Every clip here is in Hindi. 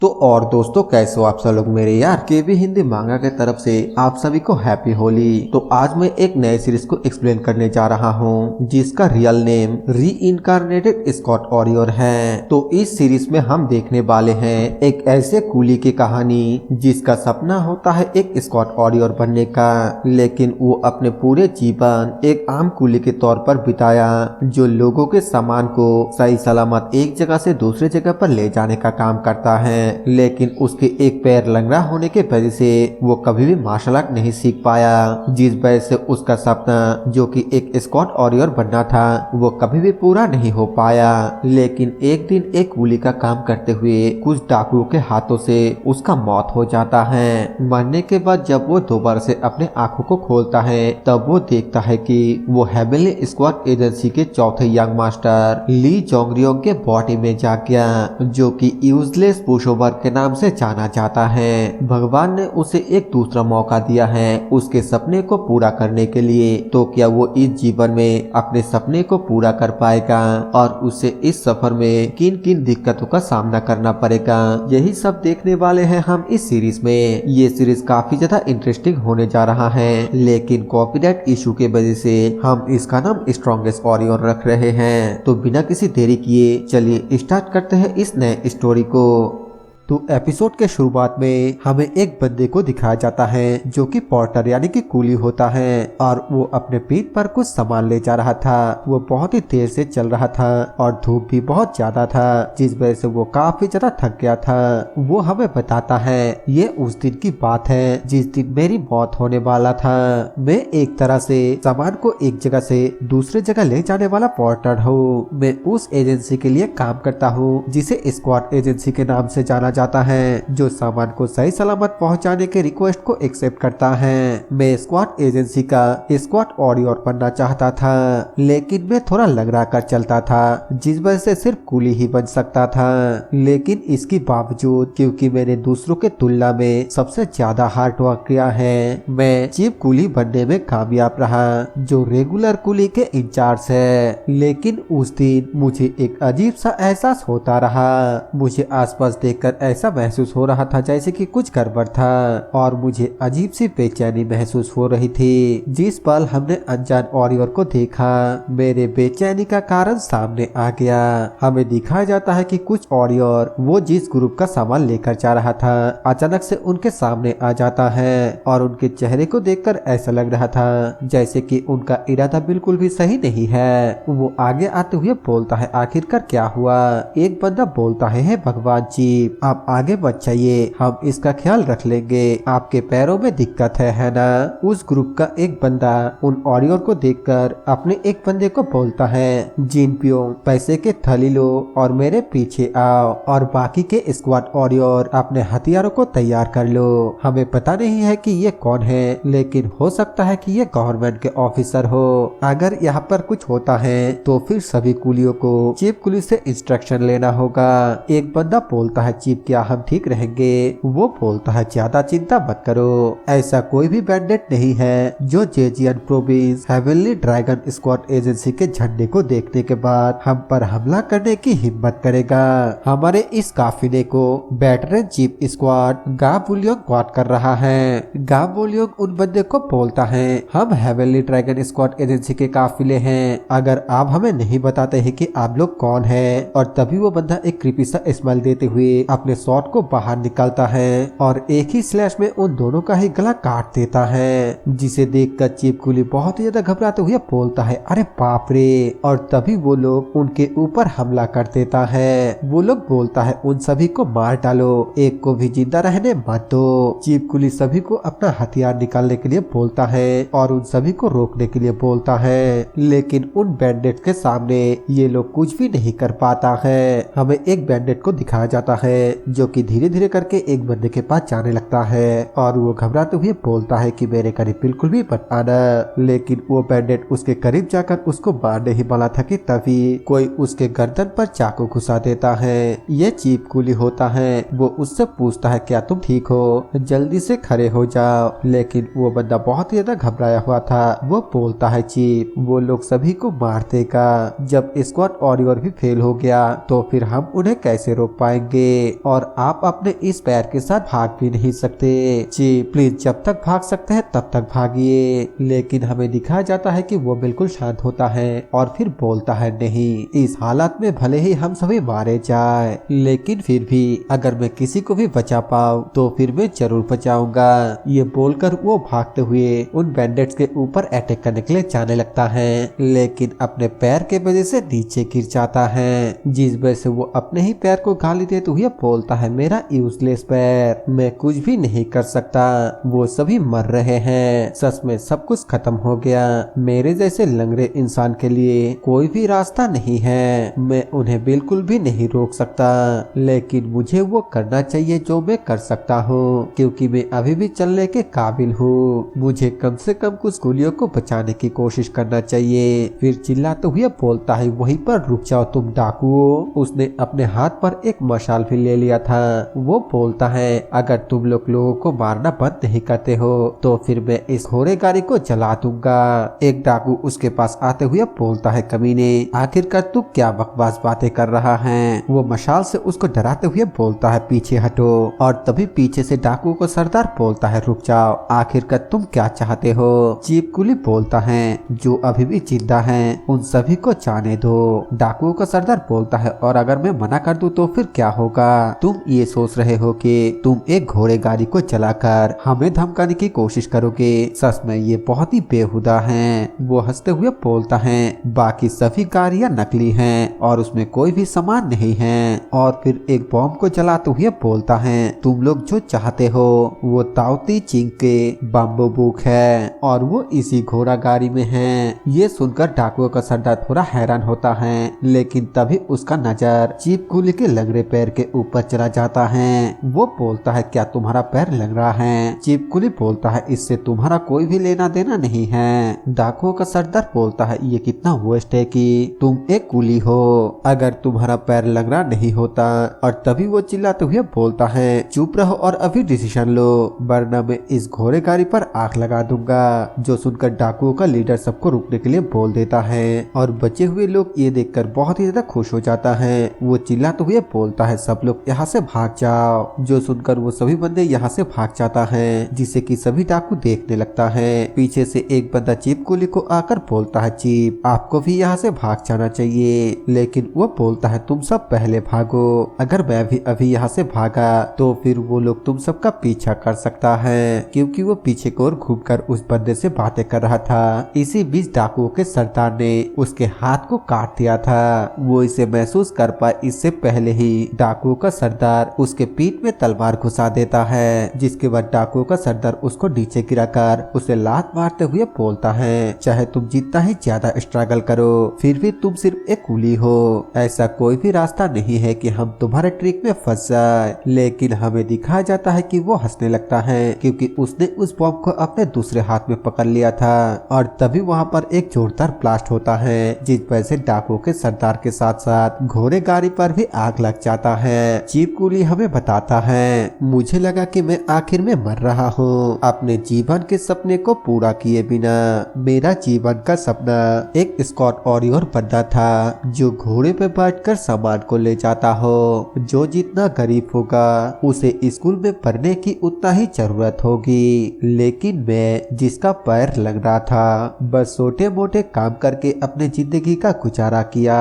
तो और दोस्तों, कैसे हो आप सब लोग। मेरे यार केवी हिंदी मांगा के तरफ से आप सभी को हैप्पी होली। तो आज मैं एक नए सीरीज को एक्सप्लेन करने जा रहा हूँ जिसका रियल नेम री इनकारनेटेड स्कॉट ऑरियर है। तो इस सीरीज में हम देखने वाले हैं एक ऐसे कूली की कहानी जिसका सपना होता है एक स्कॉट ऑरियर बनने का, लेकिन वो अपने पूरे जीवन एक आम कूली के तौर पर बिताया जो लोगों के सामान को सही सलामत एक जगह से दूसरे जगह पर ले जाने का काम करता है। लेकिन उसके एक पैर लंगड़ा होने के वजह से वो कभी भी मार्शल आर्ट नहीं सीख पाया, जिस वजह से उसका सपना जो कि एक स्कॉट ऑरियर बनना था वो कभी भी पूरा नहीं हो पाया। लेकिन एक दिन एक कूली का काम करते हुए कुछ डाकुओं के हाथों से उसका मौत हो जाता है। मरने के बाद जब वो दोबारा से अपने आंखों को खोलता है तब वो देखता है कि वो हेवनली स्क्वाड एजेंसी के चौथे यंग मास्टर ली जोंगरियोंग के बॉडी में जा गया, जो कि यूजलेस पुशओवर के नाम से जाना जाता है। भगवान ने उसे एक दूसरा मौका दिया है उसके सपने को पूरा करने के लिए, तो क्या वो इस जीवन में अपने सपने को पूरा कर पाएगा और उसे इस सफर में किन किन दिक्कतों का सामना करना पड़ेगा, यही सब देखने वाले हैं हम इस सीरीज में। ये सीरीज काफी ज्यादा इंटरेस्टिंग होने जा रहा है, लेकिन कॉपीराइट इशू के वजह से हम इसका नाम स्ट्रॉन्गेस्ट ऑरियर रख रहे हैं। तो बिना किसी देरी किए चलिए स्टार्ट करते हैं इस नए स्टोरी को। तो एपिसोड के शुरुआत में हमें एक बंदे को दिखाया जाता है जो कि पोर्टर यानी कि कूली होता है और वो अपने पीठ पर कुछ सामान ले जा रहा था। वो बहुत ही देर से चल रहा था और धूप भी बहुत ज्यादा था, जिस वजह से वो काफी ज्यादा थक गया था। वो हमें बताता है ये उस दिन की बात है जिस दिन मेरी मौत होने वाला था। मैं एक तरह से सामान को एक जगह से दूसरे जगह ले जाने वाला पोर्टर हूँ। मैं उस एजेंसी के लिए काम करता हूँ जिसे स्क्वाड एजेंसी के नाम से जाना जाता है, जो सामान को सही सलामत पहुंचाने के रिक्वेस्ट को एक्सेप्ट करता है। मैं स्क्वाड एजेंसी का स्क्वाड ऑरियर बनना चाहता था, लेकिन मैं थोड़ा लंगड़ा कर चलता था जिस वजह से सिर्फ कूली ही बन सकता था। लेकिन इसके बावजूद क्योंकि मैंने दूसरों के तुलना में सबसे ज्यादा हार्ड वर्क किया है, मैं चीफ कूली बनने में कामयाब रहा जो रेगुलर कूली के इंचार्ज है। लेकिन उस दिन मुझे एक अजीब सा एहसास होता रहा। मुझे आसपास देखकर ऐसा महसूस हो रहा था जैसे कि कुछ गड़बड़ था और मुझे अजीब सी बेचैनी महसूस हो रही थी। जिस पल हमने अनजान ऑरियर को देखा मेरे बेचैनी का कारण सामने आ गया। हमें दिखाया जाता है कि कुछ ऑरियर वो जिस ग्रुप का सामान लेकर जा रहा था अचानक से उनके सामने आ जाता है और उनके चेहरे को देखकर ऐसा लग रहा था जैसे कि उनका इरादा बिल्कुल भी सही नहीं है। वो आगे आते हुए बोलता है आखिरकार क्या हुआ। एक बंदा बोलता है भगवान जी आप आगे मत जाइए, हम इसका ख्याल रख लेंगे, आपके पैरों में दिक्कत है ना। उस ग्रुप का एक बंदा उन ऑरियर को देखकर अपने एक बंदे को बोलता है जिन पियो पैसे के थैली लो और मेरे पीछे आओ और बाकी के स्क्वाड ऑरियर अपने हथियारों को तैयार कर लो। हमें पता नहीं है कि ये कौन है, लेकिन हो सकता है कि ये गवर्नमेंट के ऑफिसर हो। अगर यहाँ पर कुछ होता है तो फिर सभी कुलियों को चीफ कुली से इंस्ट्रक्शन लेना होगा। एक बंदा बोलता है चीफ क्या हम ठीक रहेंगे। वो बोलता है ज्यादा चिंता मत करो, ऐसा कोई भी बैंडेट नहीं है जो Zhejiang province heavenly dragon squad agency के झंडे को देखने के बाद हम पर हमला करने की हिम्मत करेगा। हमारे इस काफिले को वेटरन चीफ स्क्वाड गाबुलियोंग गार्ड कर रहा है। गाबुलियोंग उन बंदे को बोलता है हम हेवनली ड्रैगन स्क्वाड एजेंसी के काफिले हैं, अगर आप हमें नहीं बताते हैं कि आप लोग कौन है। और तभी वो बंदा एक क्रीपी सा स्माइल देते हुए अपने शॉट को बाहर निकालता है और एक ही स्लैश में उन दोनों का ही गला काट देता है, जिसे देखकर चीफ कुली बहुत ही ज्यादा घबराते हुए बोलता है अरे बाप रे। और तभी वो लोग उनके ऊपर हमला कर देता है। वो लोग बोलता है उन सभी को मार डालो, एक को भी जिंदा रहने मत दो। चीफ कुली सभी को अपना हथियार निकालने के लिए बोलता है और उन सभी को रोकने के लिए बोलता है, लेकिन उन बैंडेट के सामने ये लोग कुछ भी नहीं कर पाता है। हमें एक बैंडेट को दिखाया जाता है जो कि धीरे धीरे करके एक बंदे के पास जाने लगता है और वो घबराते हुए बोलता है कि मेरे करीब बिल्कुल भी मत आना। लेकिन वो बैंडेट उसके करीब जाकर उसको मारने ही वाला था कि तभी कोई उसके गर्दन पर चाकू घुसा देता है। ये चीफ कुली होता है। वो उससे पूछता है क्या तुम ठीक हो, जल्दी से खड़े हो जाओ। लेकिन वो बंदा बहुत ही ज्यादा घबराया हुआ था। वो बोलता है चीफ वो लोग सभी को मार देगा, जब स्क्वाड ऑरियर भी फेल हो गया तो फिर हम उन्हें कैसे रोक पाएंगे। और आप अपने इस पैर के साथ भाग भी नहीं सकते। जी प्लीज जब तक भाग सकते हैं तब तक भागिए। लेकिन हमें दिखाया जाता है कि वो बिल्कुल शांत होता है और फिर बोलता है नहीं, इस हालत में भले ही हम सभी मारे जाए लेकिन फिर भी अगर मैं किसी को भी बचा पाऊँ तो फिर मैं जरूर बचाऊंगा। ये बोलकर वो भागते हुए उन बैंडेट्स के ऊपर अटैक करने के लिए जाने लगता है, लेकिन अपने पैर के वजह से नीचे गिर जाता है, जिस वजह से वो अपने ही पैर को गाली देते हुए बोलता है मेरा यूजलेस पैर, मैं कुछ भी नहीं कर सकता। वो सभी मर रहे हैं, सच में सब कुछ खत्म हो गया। मेरे जैसे लंगड़े इंसान के लिए कोई भी रास्ता नहीं है, मैं उन्हें बिल्कुल भी नहीं रोक सकता, लेकिन मुझे वो करना चाहिए जो मैं कर सकता हूँ, क्योंकि मैं अभी भी चलने के काबिल हूँ। मुझे कम से कम कुछ गोलियों को बचाने की कोशिश करना चाहिए। फिर चिल्लाते हुए बोलता है वहीं पर रुक जाओ तुम डाकुओ। उसने अपने हाथ पर एक मशाल भी ले लिया था। वो बोलता है अगर तुम लोगों को मारना बंद नहीं करते हो तो फिर मैं इस घोड़े गाड़ी को जला दूंगा। एक डाकू उसके पास आते हुए बोलता है कमीने, आखिरकार तू क्या बकवास बातें कर रहा है। वो मशाल से उसको डराते हुए बोलता है पीछे हटो, और तभी पीछे से डाकू को सरदार बोलता है रुक जाओ, आखिरकार तुम क्या चाहते हो। चीप कुली बोलता है जो अभी भी जिंदा हैं उन सभी को जाने दो। डाकुओं का सरदार बोलता है और अगर मैं मना कर दूं तो फिर क्या होगा। तुम ये सोच रहे हो कि तुम एक घोड़े गाड़ी को चलाकर हमें धमकाने की कोशिश करोगे, सच में ये बहुत ही बेहुदा है। वो हंसते हुए बोलता है बाकी सभी गाड़ियां नकली हैं और उसमें कोई भी सामान नहीं है, और फिर एक बॉम्ब को जलाते हुए बोलता है तुम लोग जो चाहते हो वो ताओती चिंग के बम्बो बुक है और वो इसी घोड़ा गाड़ी में है। ये सुनकर डाकुओं का सरदार थोड़ा हैरान होता है, लेकिन तभी उसका नजर चीप कुली के लंगड़े पैर के ऊपर चला जाता है। वो बोलता है क्या तुम्हारा पैर लंगड़ा है। चीप कुली बोलता है इससे तुम्हारा कोई भी लेना देना नहीं है। डाकुओं का सरदार बोलता है ये कितना वेस्ट है कि तुम एक कुली हो, अगर तुम्हारा पैर लंगड़ा नहीं होता। और तभी वो चिल्लाते हुए बोलता है चुप रहो और अभी डिसीजन लो, वरना मैं इस घोड़े गाड़ी पर आग लगा दूंगा। जो सुनकर डाकुओं का लीडर सबको रुकने के लिए बोल देता है और बचे हुए लोग ये देखकर बहुत ही ज्यादा खुश हो जाता है। वो चिल्लाते हुए बोलता है सब लोग यहाँ से भाग जाओ। जो सुनकर वो सभी बंदे यहाँ से भाग जाता है, जिसे कि सभी डाकू देखने लगता है। पीछे से एक बंदा चीप कुली को आकर बोलता है चीप आपको भी यहाँ से भाग जाना चाहिए, लेकिन वो बोलता है तुम सब पहले भागो, अगर मैं भी अभी यहाँ से भागा तो फिर वो लोग तुम सबका पीछा कर सकता है, क्योंकि वो पीछे की ओर घूमकर उस बंदे से बातें कर रहा था। इसी बीच डाकुओं के सरदार ने उसके हाथ को काट दिया था। वो इसे महसूस कर पाए इससे पहले ही डाकुओं का सरदार उसके पीठ में तलवार घुसा देता है, जिसके बाद डाकुओं का सरदार उसको नीचे गिराकर उसे लात मारते हुए बोलता है चाहे तुम जितना ही ज्यादा स्ट्रगल करो फिर भी तुम सिर्फ एक कुली हो, ऐसा कोई भी रास्ता नहीं है कि हम तुम्हारे ट्रिक में फंस जाए। लेकिन हमें दिखाया जाता है कि वो हंसने लगता है, क्योंकि उसने उस बॉम्ब को अपने दूसरे हाथ में पकड़ लिया था। और तभी वहाँ पर एक जोरदार ब्लास्ट होता है, जिस वजह से डाकुओं के सरदार के साथ साथ घोड़े गाड़ी पर भी आग लग जाता है। चीप कुली हमें बताता है मुझे लगा कि मैं आखिर में मर रहा हूँ अपने जीवन के सपने को पूरा किए बिना। मेरा जीवन का सपना एक स्कॉट वॉरियर बनना था जो घोड़े पे बैठकर सामान को ले जाता हो। जो जितना गरीब होगा उसे स्कूल में पढ़ने की उतना ही जरूरत होगी, लेकिन मैं जिसका पैर लग रहा था बस छोटे मोटे काम करके अपने जिंदगी का गुजारा किया।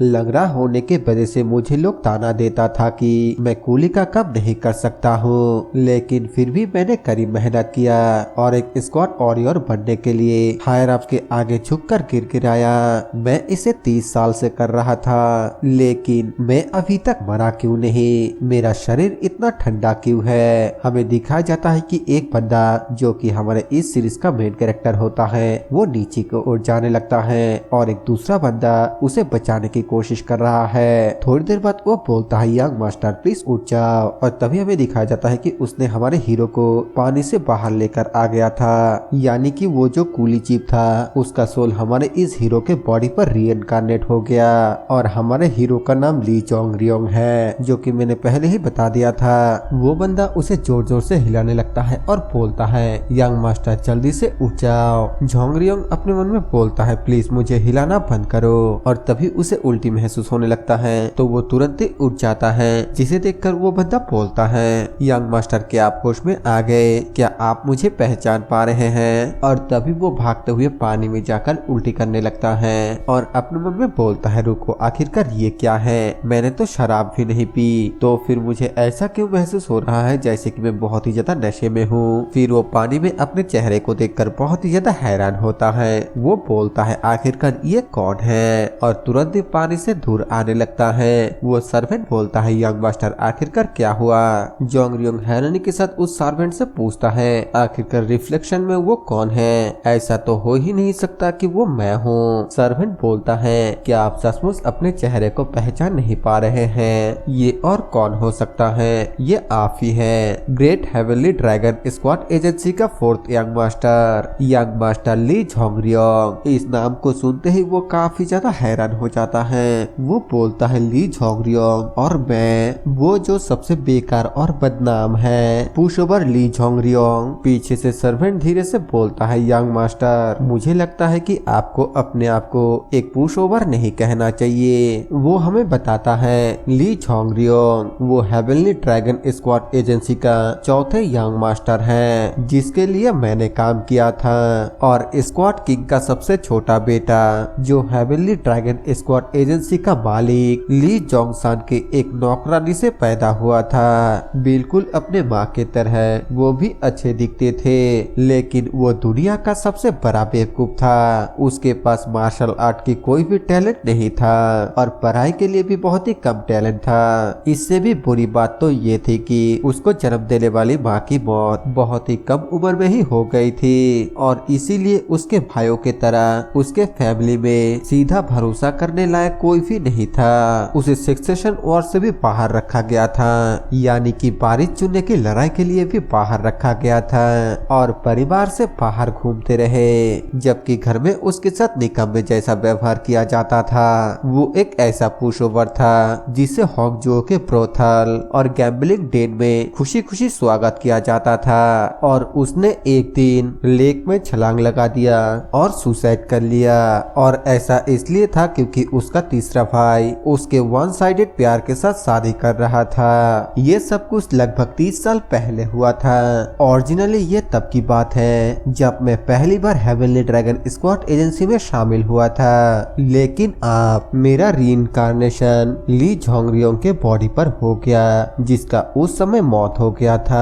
लंगड़ा होने के वजह से मुझे लोग ताना देता था कि मैं कूली का काम नहीं कर सकता हूँ, लेकिन फिर भी मैंने कड़ी मेहनत किया और एक स्क्वाड वॉरियर बनने के लिए हायर अप के आगे झुककर गिड़गिड़ाया। मैं इसे 30 साल से कर रहा था, लेकिन मैं अभी तक मरा क्यों नहीं, मेरा शरीर इतना ठंडा क्यों है। हमें दिखाया जाता है कि एक बंदा जो कि हमारे इस सीरीज का मेन कैरेक्टर होता है वो नीचे की ओर जाने लगता है और एक दूसरा बंदा उसे बचाने की कोशिश कर रहा है। थोड़ी देर बाद वो बोलता है यंग मास्टर प्लीज उठ जाओ, और तभी हमें दिखाया जाता है कि उसने हमारे हीरो को पानी से बाहर लेकर आ गया था, यानी कि वो जो कूली चीप था उसका सोल हमारे इस हीरो के बॉडी पर रीइनकार्नेट हो गया। और हमारे हीरो का नाम ली जोंग रियोंग है, जो कि मैंने पहले ही बता दिया था। वो बंदा उसे जोर जोर से हिलाने लगता है और बोलता है यंग मास्टर जल्दी से उठ जाओ। जोंग रियोंग अपने मन में बोलता है प्लीज मुझे हिलाना बंद करो, और तभी उसे उल्टी महसूस होने लगता है तो वो तुरंत ही उठ जाता है जिसे देखकर वो बंदा बोलता है, यंग मास्टर क्या आप होश में आ गए? क्या आप मुझे पहचान पा रहे हैं? और तभी वो भागते हुए पानी में जाकर उल्टी करने लगता है और अपने मन में बोलता है, रुको, आखिरकार ये क्या है? मैंने तो शराब भी नहीं पी, तो फिर मुझे ऐसा क्यों महसूस हो रहा है जैसे कि मैं बहुत ही ज्यादा नशे में हूँ। फिर वो पानी में अपने चेहरे को देखकर बहुत ही ज्यादा हैरान होता है। वो बोलता है, आखिरकार ये कौन है? और तुरंत ही पानी से दूर आने लगता है। वो सर्वेंट बोलता है, यंग मास्टर आखिरकार क्या हुआ? जोंगरियोंग हैरानी के साथ उस सर्वेंट से पूछता है, आखिरकार रिफ्लेक्शन में वो कौन है? ऐसा तो हो ही नहीं सकता कि वो मैं हूँ। सर्वेंट बोलता है, क्या आप सचमुच अपने चेहरे को पहचान नहीं पा रहे हैं? ये और कौन हो सकता है? ये आप ही है, great heavenly dragon squad agency का 4th यंग मास्टर ली जोंगरियोंग। इस नाम को सुनते ही वो काफी ज्यादा हैरान हो जाता है। वो बोलता है, ली जोंगरियोंग और मैं वो जो सबसे बेकार और बदनाम है, पुशओवर ली जोंगरियोंग। पीछे से सर्वेंट धीरे से बोलता है, यंग मास्टर मुझे लगता है कि आपको अपने आप को एक पुशओवर नहीं कहना चाहिए। वो हमें बताता है, ली जोंगरियोंग वो हेवनली ड्रैगन स्क्वाड एजेंसी का 4थे यंग मास्टर है जिसके लिए मैंने काम किया था, और स्क्वाड किंग का सबसे छोटा बेटा जो हेवनली ड्रैगन स्क्वाड एजेंसी का मालिक ली जोंगसान के एक नौकरानी से पैदा हुआ था। बिल्कुल अपने माँ के तरह वो भी अच्छे दिखते थे, लेकिन वो दुनिया का सबसे बड़ा बेवकूफ था। उसके पास मार्शल आर्ट की कोई भी टैलेंट नहीं था और पढ़ाई के लिए भी बहुत ही कम टैलेंट था। इससे भी बुरी बात तो ये थी कि उसको जन्म देने वाली माँ की मौत बहुत ही कम उम्र में ही हो गई थी, और इसीलिए उसके भाइयों के तरह उसके फैमिली में सीधा भरोसा करने लायक कोई भी नहीं था। उसे सक्सेशन वॉर से भी बाहर रखा गया था, यानी कि वारिस चुनने की लड़ाई के लिए भी बाहर रखा गया था, और परिवार से बाहर घूमते रहे, जबकि घर में उसके साथ निकम्मे जैसा व्यवहार किया जाता था। वो एक ऐसा पुशओवर था जिसे हॉन्गजो के ब्रोथल और गैम्बलिंग डेन में खुशी खुशी स्वागत किया जाता था, और उसने एक दिन लेक में छलांग लगा दिया और सुसाइड कर लिया। और ऐसा इसलिए था क्योंकि उसका तीसरा भाई उसके वन साइडेड प्यार के साथ शादी कर रहा था। ये सब कुछ लगभग 30 साल पहले हुआ था। ओरिजिनली ये तब की बात है जब मैं पहली बार हेवनली ड्रैगन स्क्वाड एजेंसी में शामिल हुआ था, लेकिन अब मेरा रीइंकार्नेशन ली जोंगरियोंग के बॉडी पर हो गया जिसका उस समय मौत हो गया था।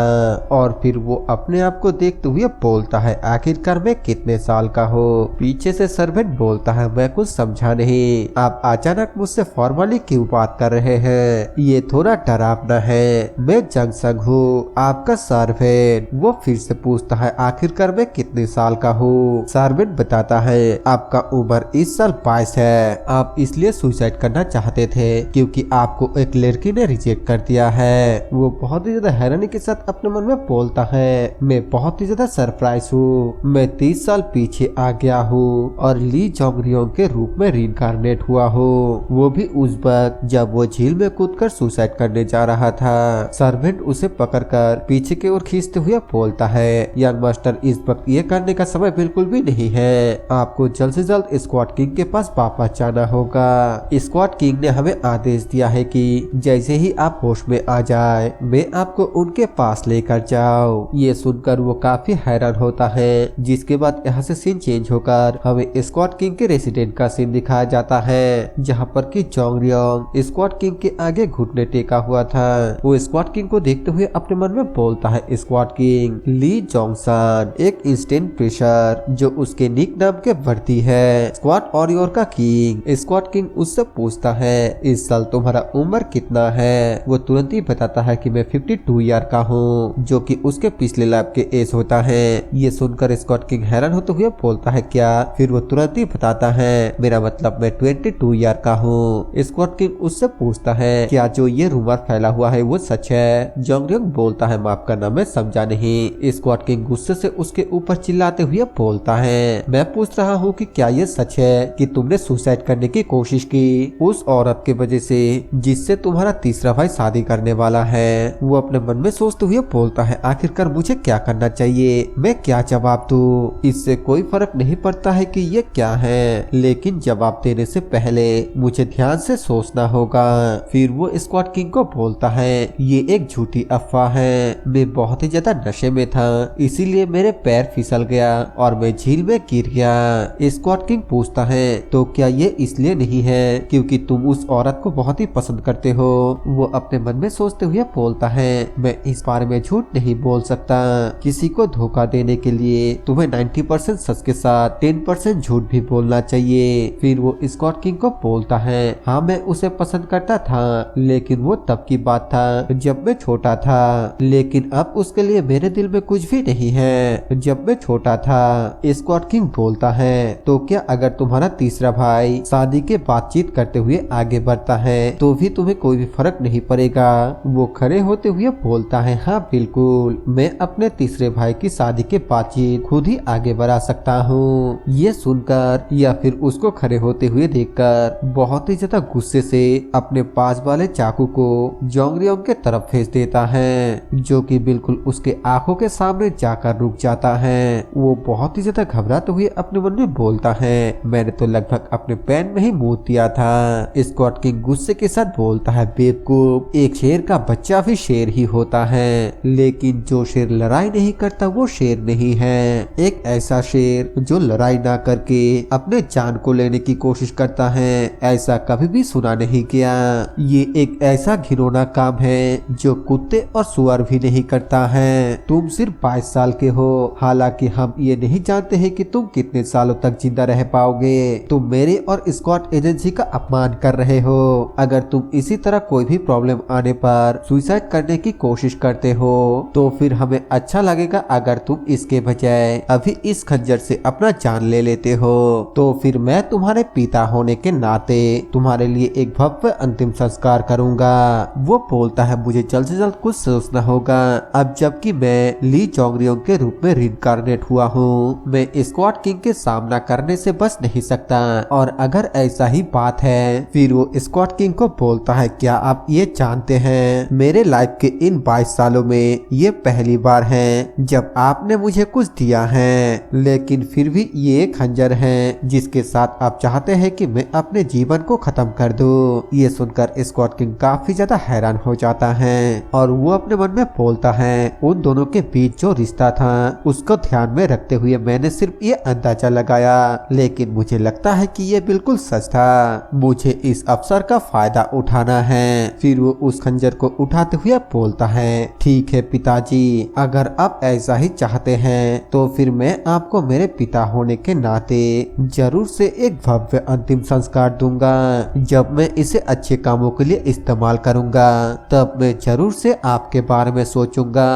और फिर वो अपने आप को देखते हुए बोलता है, आखिरकार मैं कितने साल का हो? पीछे से सर्वेंट बोलता है, मैं कुछ समझा नहीं, आप अचानक मुझसे फॉर्मली क्यों बात कर रहे हैं? ये थोड़ा डरावना है। मैं जंगसंग हूँ, आपका सर्वेंट। वो फिर से पूछता है, आखिरकार मैं कितने साल का हूँ? सर्वेंट बताता है, आपका उम्र इस साल 22 है। आप इसलिए सुसाइड करना चाहते थे क्योंकि आपको एक लड़की ने रिजेक्ट कर दिया है। वो बहुत ही ज्यादा हैरानी के साथ अपने मन में बोलता है, मैं बहुत ही ज्यादा सरप्राइज हूँ। मैं 30 साल पीछे आ गया हूँ और ली जोंगरियोंग के रूप में रीइंकार्नेट हुआ हूँ, वो भी उस वक्त जब वो झील में कूदकर सुसाइड करने जा रहा था। सर्वेंट उसे पकड़कर पीछे की ओर खींचते हुए बोलता है, यंग मास्टर इस वक्त ये करने का समय बिल्कुल भी नहीं है। आपको जल्द से जल्द स्क्वाड किंग के पास वापस जाना होगा। स्क्वाड किंग ने हमें आदेश दिया है कि जैसे ही आप होश में आ जाए मैं आपको उनके पास लेकर जाओ। ये सुनकर वो काफी हैरान होता है, जिसके बाद यहाँ से सीन चेंज होकर हमें स्क्वाड किंग के रेसिडेंट का सीन दिखाया जाता है, जहाँ पर कि जोंगरियोंग स्क्वाड किंग के आगे घुटने टेका हुआ था। वो स्क्वाड किंग को देखते हुए अपने मन में बोलता है, स्क्वाड किंग ली जोंगसान एक इंस्टेंट प्रेशर जो उसके निक नाम के वर्दी है, स्क्वाड वॉरियर का किंग। स्क्वाड किंग उससे पूछता है, इस साल तुम्हारा उम्र कितना है? वो तुरंत ही बताता है कि मैं 52 ईयर का हूँ, जो कि उसके पिछले लाइफ के एज होता है। ये सुनकर स्क्वाड किंग हैरान होते हुए बोलता है, क्या? फिर वो तुरंत ही बताता है, मेरा मतलब मैं 22 ईयर का हूँ। स्क्वाड किंग उससे पूछता है, क्या जो ये रूमर फैला हुआ है वो सच है? जोंगरियोंग बोलता है, माफ करना मैं समझा नहीं। स्क्वाड किंग गुस्से से उसके ऊपर चिल्लाते हुए बोलता है, मैं पूछ रहा हूँ कि क्या ये सच है कि तुमने सुसाइड करने की कोशिश की उस औरत की वजह से जिससे तुम्हारा तीसरा भाई शादी करने वाला है? वो अपने मन में सोचते हुए बोलता है, आखिरकार मुझे क्या करना चाहिए? मैं क्या जवाब दूं? इससे कोई फर्क नहीं पड़ता है कि ये क्या है, लेकिन जवाब देने से पहले मुझे ध्यान से सोचना होगा। फिर वो स्क्वाड स्कॉट किंग को बोलता है ये एक झूठी अफवाह है, मैं बहुत ही ज्यादा नशे में था इसीलिए मेरे पैर फिसल गया और मैं झील में गिर गया। स्कॉट किंग पूछता है तो क्या ये इसलिए नहीं है क्योंकि तुम उस औरत को बहुत ही पसंद करते हो? वो अपने मन में सोचते हुए बोलता है मैं इस बारे में झूठ नहीं बोल सकता, किसी को धोखा देने के लिए तुम्हें 90% सच के साथ 10% झूठ भी बोलना चाहिए। फिर वो स्कॉट किंग को बोलता है हाँ मैं उसे पसंद करता था लेकिन वो तब की बात था जब मैं छोटा था, लेकिन अब उसके लिए मेरे दिल में कुछ भी नहीं है जब मैं छोटा था। स्कॉट किंग बोलता है तो क्या अगर तुम्हारा तीसरा भाई शादी के बातचीत करते हुए आगे बढ़ता है तो भी तुम्हें कोई भी फर्क नहीं पड़ेगा? वो खड़े होते हुए बोलता है हाँ बिल्कुल, मैं अपने तीसरे भाई की शादी के बातचीत खुद ही आगे बढ़ा सकता हूँ। ये सुनकर या फिर उसको खड़े होते हुए देखकर बहुत ही ज्यादा गुस्से से अपने पास वाले चाकू को जोंगरियोंग के तरफ भेज देता है जो कि बिल्कुल उसके आंखों के सामने जाकर रुक जाता है। वो बहुत ही ज्यादा घबराते हुए अपने मन में बोलता है मैंने तो लगभग अपने पैन में ही मुंह दिया था। स्कॉट किंग गुस्से के साथ बोलता है बेवकूफ, एक शेर का बच्चा भी शेर ही होता है लेकिन जो शेर लड़ाई नहीं करता वो शेर नहीं है। एक ऐसा शेर जो लड़ाई ना करके अपने जान को लेने की कोशिश करता है ऐसा कभी भी सुना नहीं किया। ये एक ऐसा घिनौना काम है जो कुत्ते और सुअर भी नहीं करता है। तुम सिर्फ 22 साल के हो, हालांकि हम ये नहीं जानते हैं कि तुम कितने सालों तक जिंदा रह पाओगे। तुम मेरे और स्कॉट एजेंसी का अपमान कर रहे हो। अगर तुम इसी तरह कोई भी प्रॉब्लम आने पर सुसाइड करने की कोशिश करते हो तो फिर हमें अच्छा लगेगा अगर तुम इसके बजाय अभी इस खंजर से अपना जान ले लेते हो। तो फिर मैं तुम्हारे पिता होने के नाते तुम्हारे लिए एक भव्य अंतिम संस्कार करूंगा। वो बोलता है मुझे जल्द से जल्द कुछ सोचना होगा अब जबकि मैं ली जोंगरियोंग के रूप में रिइंकार्नेट हुआ हूँ। मैं स्कॉट किंग के सामना करने से बच नहीं सकता और अगर ऐसा ही बात है फिर वो स्कॉट किंग को बोलता है क्या आप ये जानते हैं मेरे लाइफ के इन 22 सालों में ये पहली बार है जब आपने मुझे कुछ दिया है, लेकिन फिर भी ये खंजर है जिसके साथ आप चाहते हैं कि मैं अपने जीवन को खत्म कर दूं। ये सुनकर स्कॉट किंग काफी ज्यादा हैरान हो जाता है और वो अपने मन में बोलता है उन दोनों के बीच जो रिश्ता था उसको ध्यान में रखते हुए मैंने सिर्फ ये अंदाजा लगाया, लेकिन मुझे लगता है कि ये बिल्कुल सच था। मुझे इस अवसर का फायदा उठाना है। फिर वो उस खंजर को उठाते हुए बोलता है ठीक है पिताजी, अगर आप ऐसा ही चाहते हैं तो फिर मैं आपको मेरे पिता होने के नाते जरूर से एक भव्य अंतिम संस्कार दूंगा। जब मैं इसे अच्छे कामों के लिए इस्तेमाल करूंगा तब मैं जरूर से आपके बारे में सोचूंगा।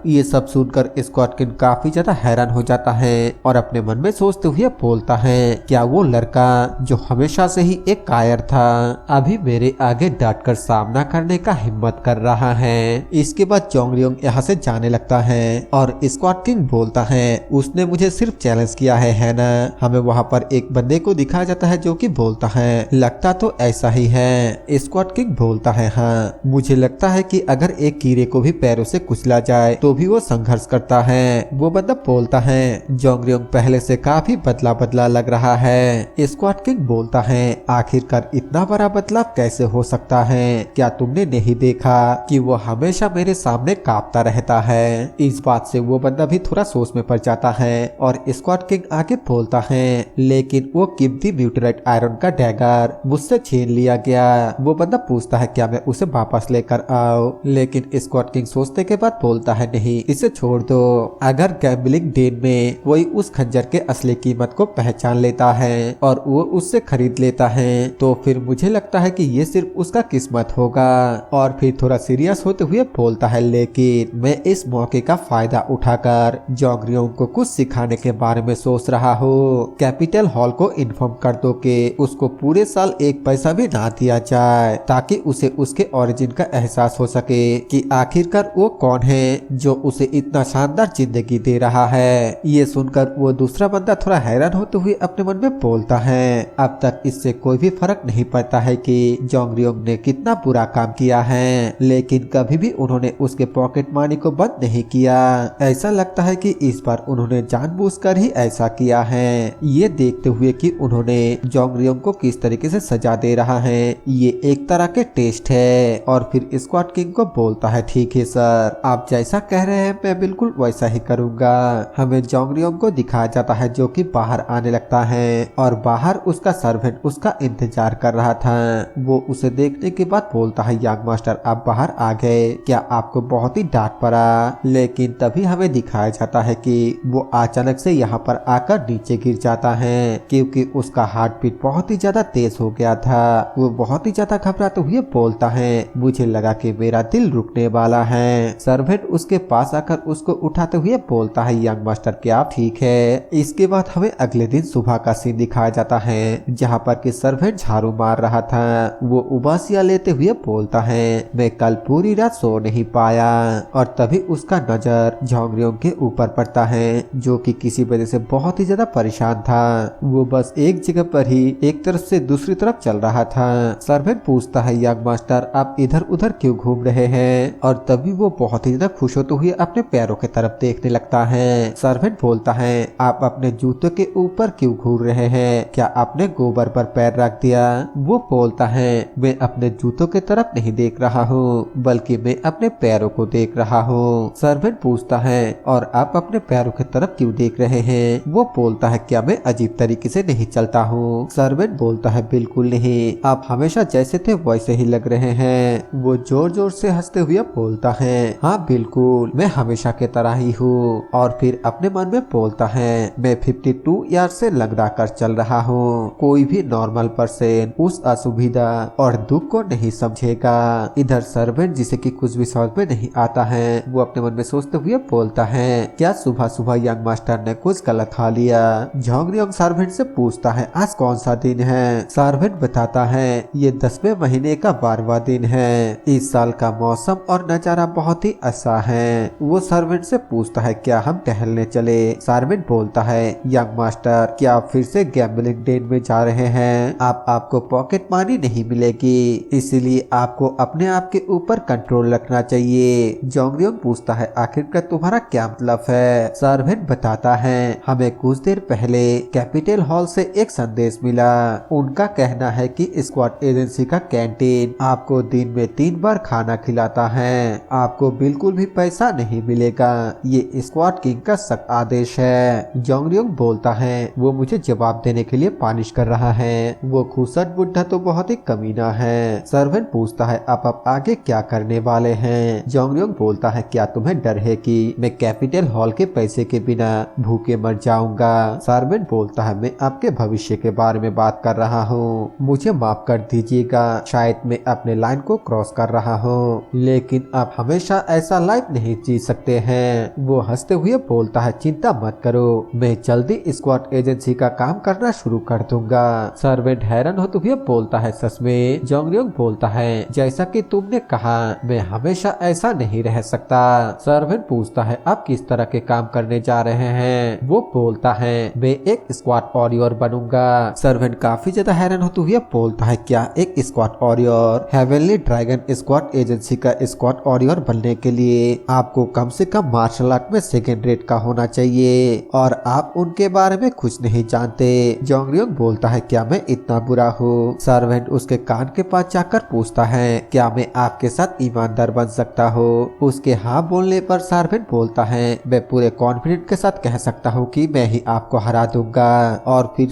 ये सब सुनकर स्कॉट किंग काफी ज्यादा हैरान हो जाता है और अपने मन में सोचते हुए बोलता है क्या वो लड़का जो हमेशा से ही एक कायर था अभी मेरे आगे डटकर सामना करने का हिम्मत कर रहा है। इसके बाद जोंगरियोंग यहाँ से जाने लगता है और स्कॉट किंग बोलता है उसने मुझे सिर्फ चैलेंज किया है ना। हमें वहाँ पर एक बंदे को दिखाया जाता है जो कि बोलता है लगता तो ऐसा ही है। स्कॉट किंग बोलता है हाँ, मुझे लगता है कि अगर एक कीड़े को भी पैरों से कुचला जाए तो भी वो संघर्ष करता है। वो बंदा बोलता है जोंगरियोंग पहले से काफी बदला बदला लग रहा है। स्कॉट किंग बोलता है आखिरकार इतना बड़ा बदलाव कैसे हो सकता है? क्या तुमने नहीं देखा कि वो हमेशा मेरे सामने कांपता रहता है? इस बात से वो बंदा भी थोड़ा सोच में पड़ जाता है और स्कॉट किंग आगे बोलता है लेकिन वो कीमती म्यूटेराइट आयरन का डैगर मुझसे छीन लिया गया। वो बंदा पूछता है क्या मैं उसे वापस लेकर आओ, लेकिन स्कॉट किंग सोचने के बाद बोलता है नहीं, इसे छोड़ दो। अगर गैम्बलिंग डेन में कोई उस खंजर के असली कीमत को पहचान लेता है और वो उससे खरीद लेता है तो फिर मुझे लगता है कि ये सिर्फ उसका किस्मत होगा। और फिर थोड़ा सीरियस होते हुए बोलता है लेकिन मैं इस मौके का फायदा उठाकर जोंगरियोंग को कुछ सिखाने के बारे में सोच रहा हूँ। कैपिटल हॉल को इन्फॉर्म कर दो कि उसको पूरे साल एक पैसा भी ना दिया जाए ताकि उसे उसके ओरिजिन का एहसास हो सके कि आखिरकार वो कौन है जो उसे इतना शानदार जिंदगी दे रहा है। ये सुनकर वो दूसरा बंदा थोड़ा हैरान होते हुए अपने मन में बोलता है अब तक इससे कोई भी फर्क नहीं पड़ता है कि जोंगरियोंग ने कितना बुरा काम किया है, लेकिन कभी भी उन्होंने उसके पॉकेट मनी को बंद नहीं किया। ऐसा लगता है कि इस बार उन्होंने जानबूझकर ही ऐसा किया है। ये देखते हुए कि उन्होंने जोंगरियोंग को किस तरीके से सजा दे रहा है, ये एक तरह के टेस्ट लिस्ट है और फिर स्क्वाड किंग को बोलता है ठीक है सर, आप जैसा कह रहे हैं मैं बिल्कुल वैसा ही करूंगा। हमें जोंगरियोंग को दिखाया जाता है जो कि बाहर आने लगता है और बाहर उसका सर्वेंट उसका इंतजार कर रहा था। वो उसे देखने के बाद बोलता है यंग मास्टर आप बाहर आ गए, क्या आपको बहुत ही डांट पड़ा? लेकिन तभी हमें दिखाया जाता है कि वो अचानक से यहाँ पर आकर नीचे गिर जाता है क्योंकि उसका हार्ट बीट बहुत ही ज्यादा तेज हो गया था। वो बहुत ही ज्यादा घबराते हुए बोलता है मुझे लगा कि मेरा दिल रुकने वाला है। सर्वेंट उसके पास आकर उसको उठाते हुए बोलता है यंग मास्टर क्या आप ठीक है? इसके बाद हमें अगले दिन सुबह का सीन दिखाया जाता है जहाँ पर कि सर्वेंट झाड़ू मार रहा था। वो उबासियां लेते हुए बोलता है मैं कल पूरी रात सो नहीं पाया और तभी उसका नजर जोंगरियोंग के ऊपर पड़ता है जो कि किसी वजह से बहुत ही ज्यादा परेशान था। वो बस एक जगह पर ही एक तरफ से दूसरी तरफ चल रहा था। सर्वेंट पूछता है यंग मास्टर आप इधर उधर क्यों घूम रहे हैं? और तभी वो बहुत ही ज्यादा खुश होते हुए अपने पैरों की तरफ देखने लगता है। सर्वेंट बोलता है आप अपने जूतों के ऊपर क्यों घूम रहे हैं? क्या आपने गोबर पर पैर रख दिया? वो बोलता है मैं अपने जूतों की तरफ नहीं देख रहा हूँ बल्कि मैं अपने पैरों को देख रहा हूँ। सर्वेंट पूछता है और आप अपने पैरों की तरफ क्यों देख रहे हैं? वो बोलता है क्या मैं अजीब तरीके से नहीं चलता हूँ? सर्वेंट बोलता है बिल्कुल नहीं, आप हमेशा जैसे थे वैसे ही लग रहे हैं। वो जोर जोर से हंसते हुए बोलता है हाँ बिल्कुल मैं हमेशा की तरह ही हूँ। और फिर अपने मन में बोलता है मैं 52 ईयर से लगड़ा कर चल रहा हूँ, कोई भी नॉर्मल पर्सन उस असुविधा और दुख को नहीं समझेगा। इधर सर्वेंट जिसे कि कुछ भी समझ में नहीं आता है वो अपने मन में सोचते हुए बोलता है क्या सुबह सुबह यंग मास्टर ने कुछ गलत खा लिया? जोंगरियोंग सर्वेंट से पूछता है आज कौन सा दिन है? सर्वेंट बताता है ये 10वें महीने का 12वां दिन है। इस साल का मौसम और नजारा बहुत ही अच्छा है। वो सर्वेंट से पूछता है क्या हम टहलने चले? सर्वेंट बोलता है यंग मास्टर क्या आप फिर से गैम्बलिंग डेन में जा रहे हैं? आपको पॉकेट मनी नहीं मिलेगी, इसीलिए आपको अपने आप के ऊपर कंट्रोल रखना चाहिए। जोंगरियोंग पूछता है आखिरकार तुम्हारा क्या मतलब है? सर्वेंट बताता है हमें कुछ देर पहले कैपिटल हॉल से एक संदेश मिला। उनका कहना है कि स्क्वाड एजेंसी का कैंटीन आपको दिन में 3 बार खाना खिलाता है, आपको बिल्कुल भी पैसा नहीं मिलेगा, ये स्क्वाड किंग का सख्त आदेश है। जोंगरियोंग बोलता है वो मुझे जवाब देने के लिए पानिश कर रहा है, वो खुसट बुढ़ा तो बहुत ही कमीना है। सर्वेंट पूछता है आप आगे क्या करने वाले हैं? जोंगरियोंग बोलता है क्या तुम्हें डर है कि मैं कैपिटल हॉल के पैसे के बिना भूखे मर जाऊंगा? सर्वेंट बोलता है मैं आपके भविष्य के बारे में बात कर रहा हूँ, मुझे माफ कर दीजिएगा, शायद मैं अपने लाइन को क्रॉस कर रहा हूँ, लेकिन आप हमेशा ऐसा लाइफ नहीं जी सकते हैं। वो हंसते हुए बोलता है चिंता मत करो, मैं जल्दी स्क्वाड एजेंसी का काम करना शुरू कर दूंगा। सर्वेंट हैरान होते हुए बोलता है सच में? जोंगरियोंग बोलता है जैसा कि तुमने कहा मैं हमेशा ऐसा नहीं रह सकता। सर्वेंट पूछता है आप किस तरह के काम करने जा रहे हैं? वो बोलता है मैं एक स्क्वाड वॉरियर बनूंगा। सर्वेंट काफी ज्यादा हैरान होते हुए बोलता है क्या एक squad warrior? Heavenly dragon squad agency का स्क्वाड वॉरियर बनने के लिए आपको कम से कम मार्शल आर्ट में सेकेंड रेट का होना चाहिए और आप उनके बारे में कुछ नहीं जानते। जोंगरियोंग बोलता है क्या मैं इतना बुरा हूँ? सर्वेंट उसके कान के पास जाकर पूछता है क्या मैं आपके साथ ईमानदार बन सकता हूँ? उसके हाँ बोलने पर सर्वेंट बोलता है मैं पूरे कॉन्फिडेंट के साथ कह सकता हूँ कि मैं ही आपको हरा दूंगा। और फिर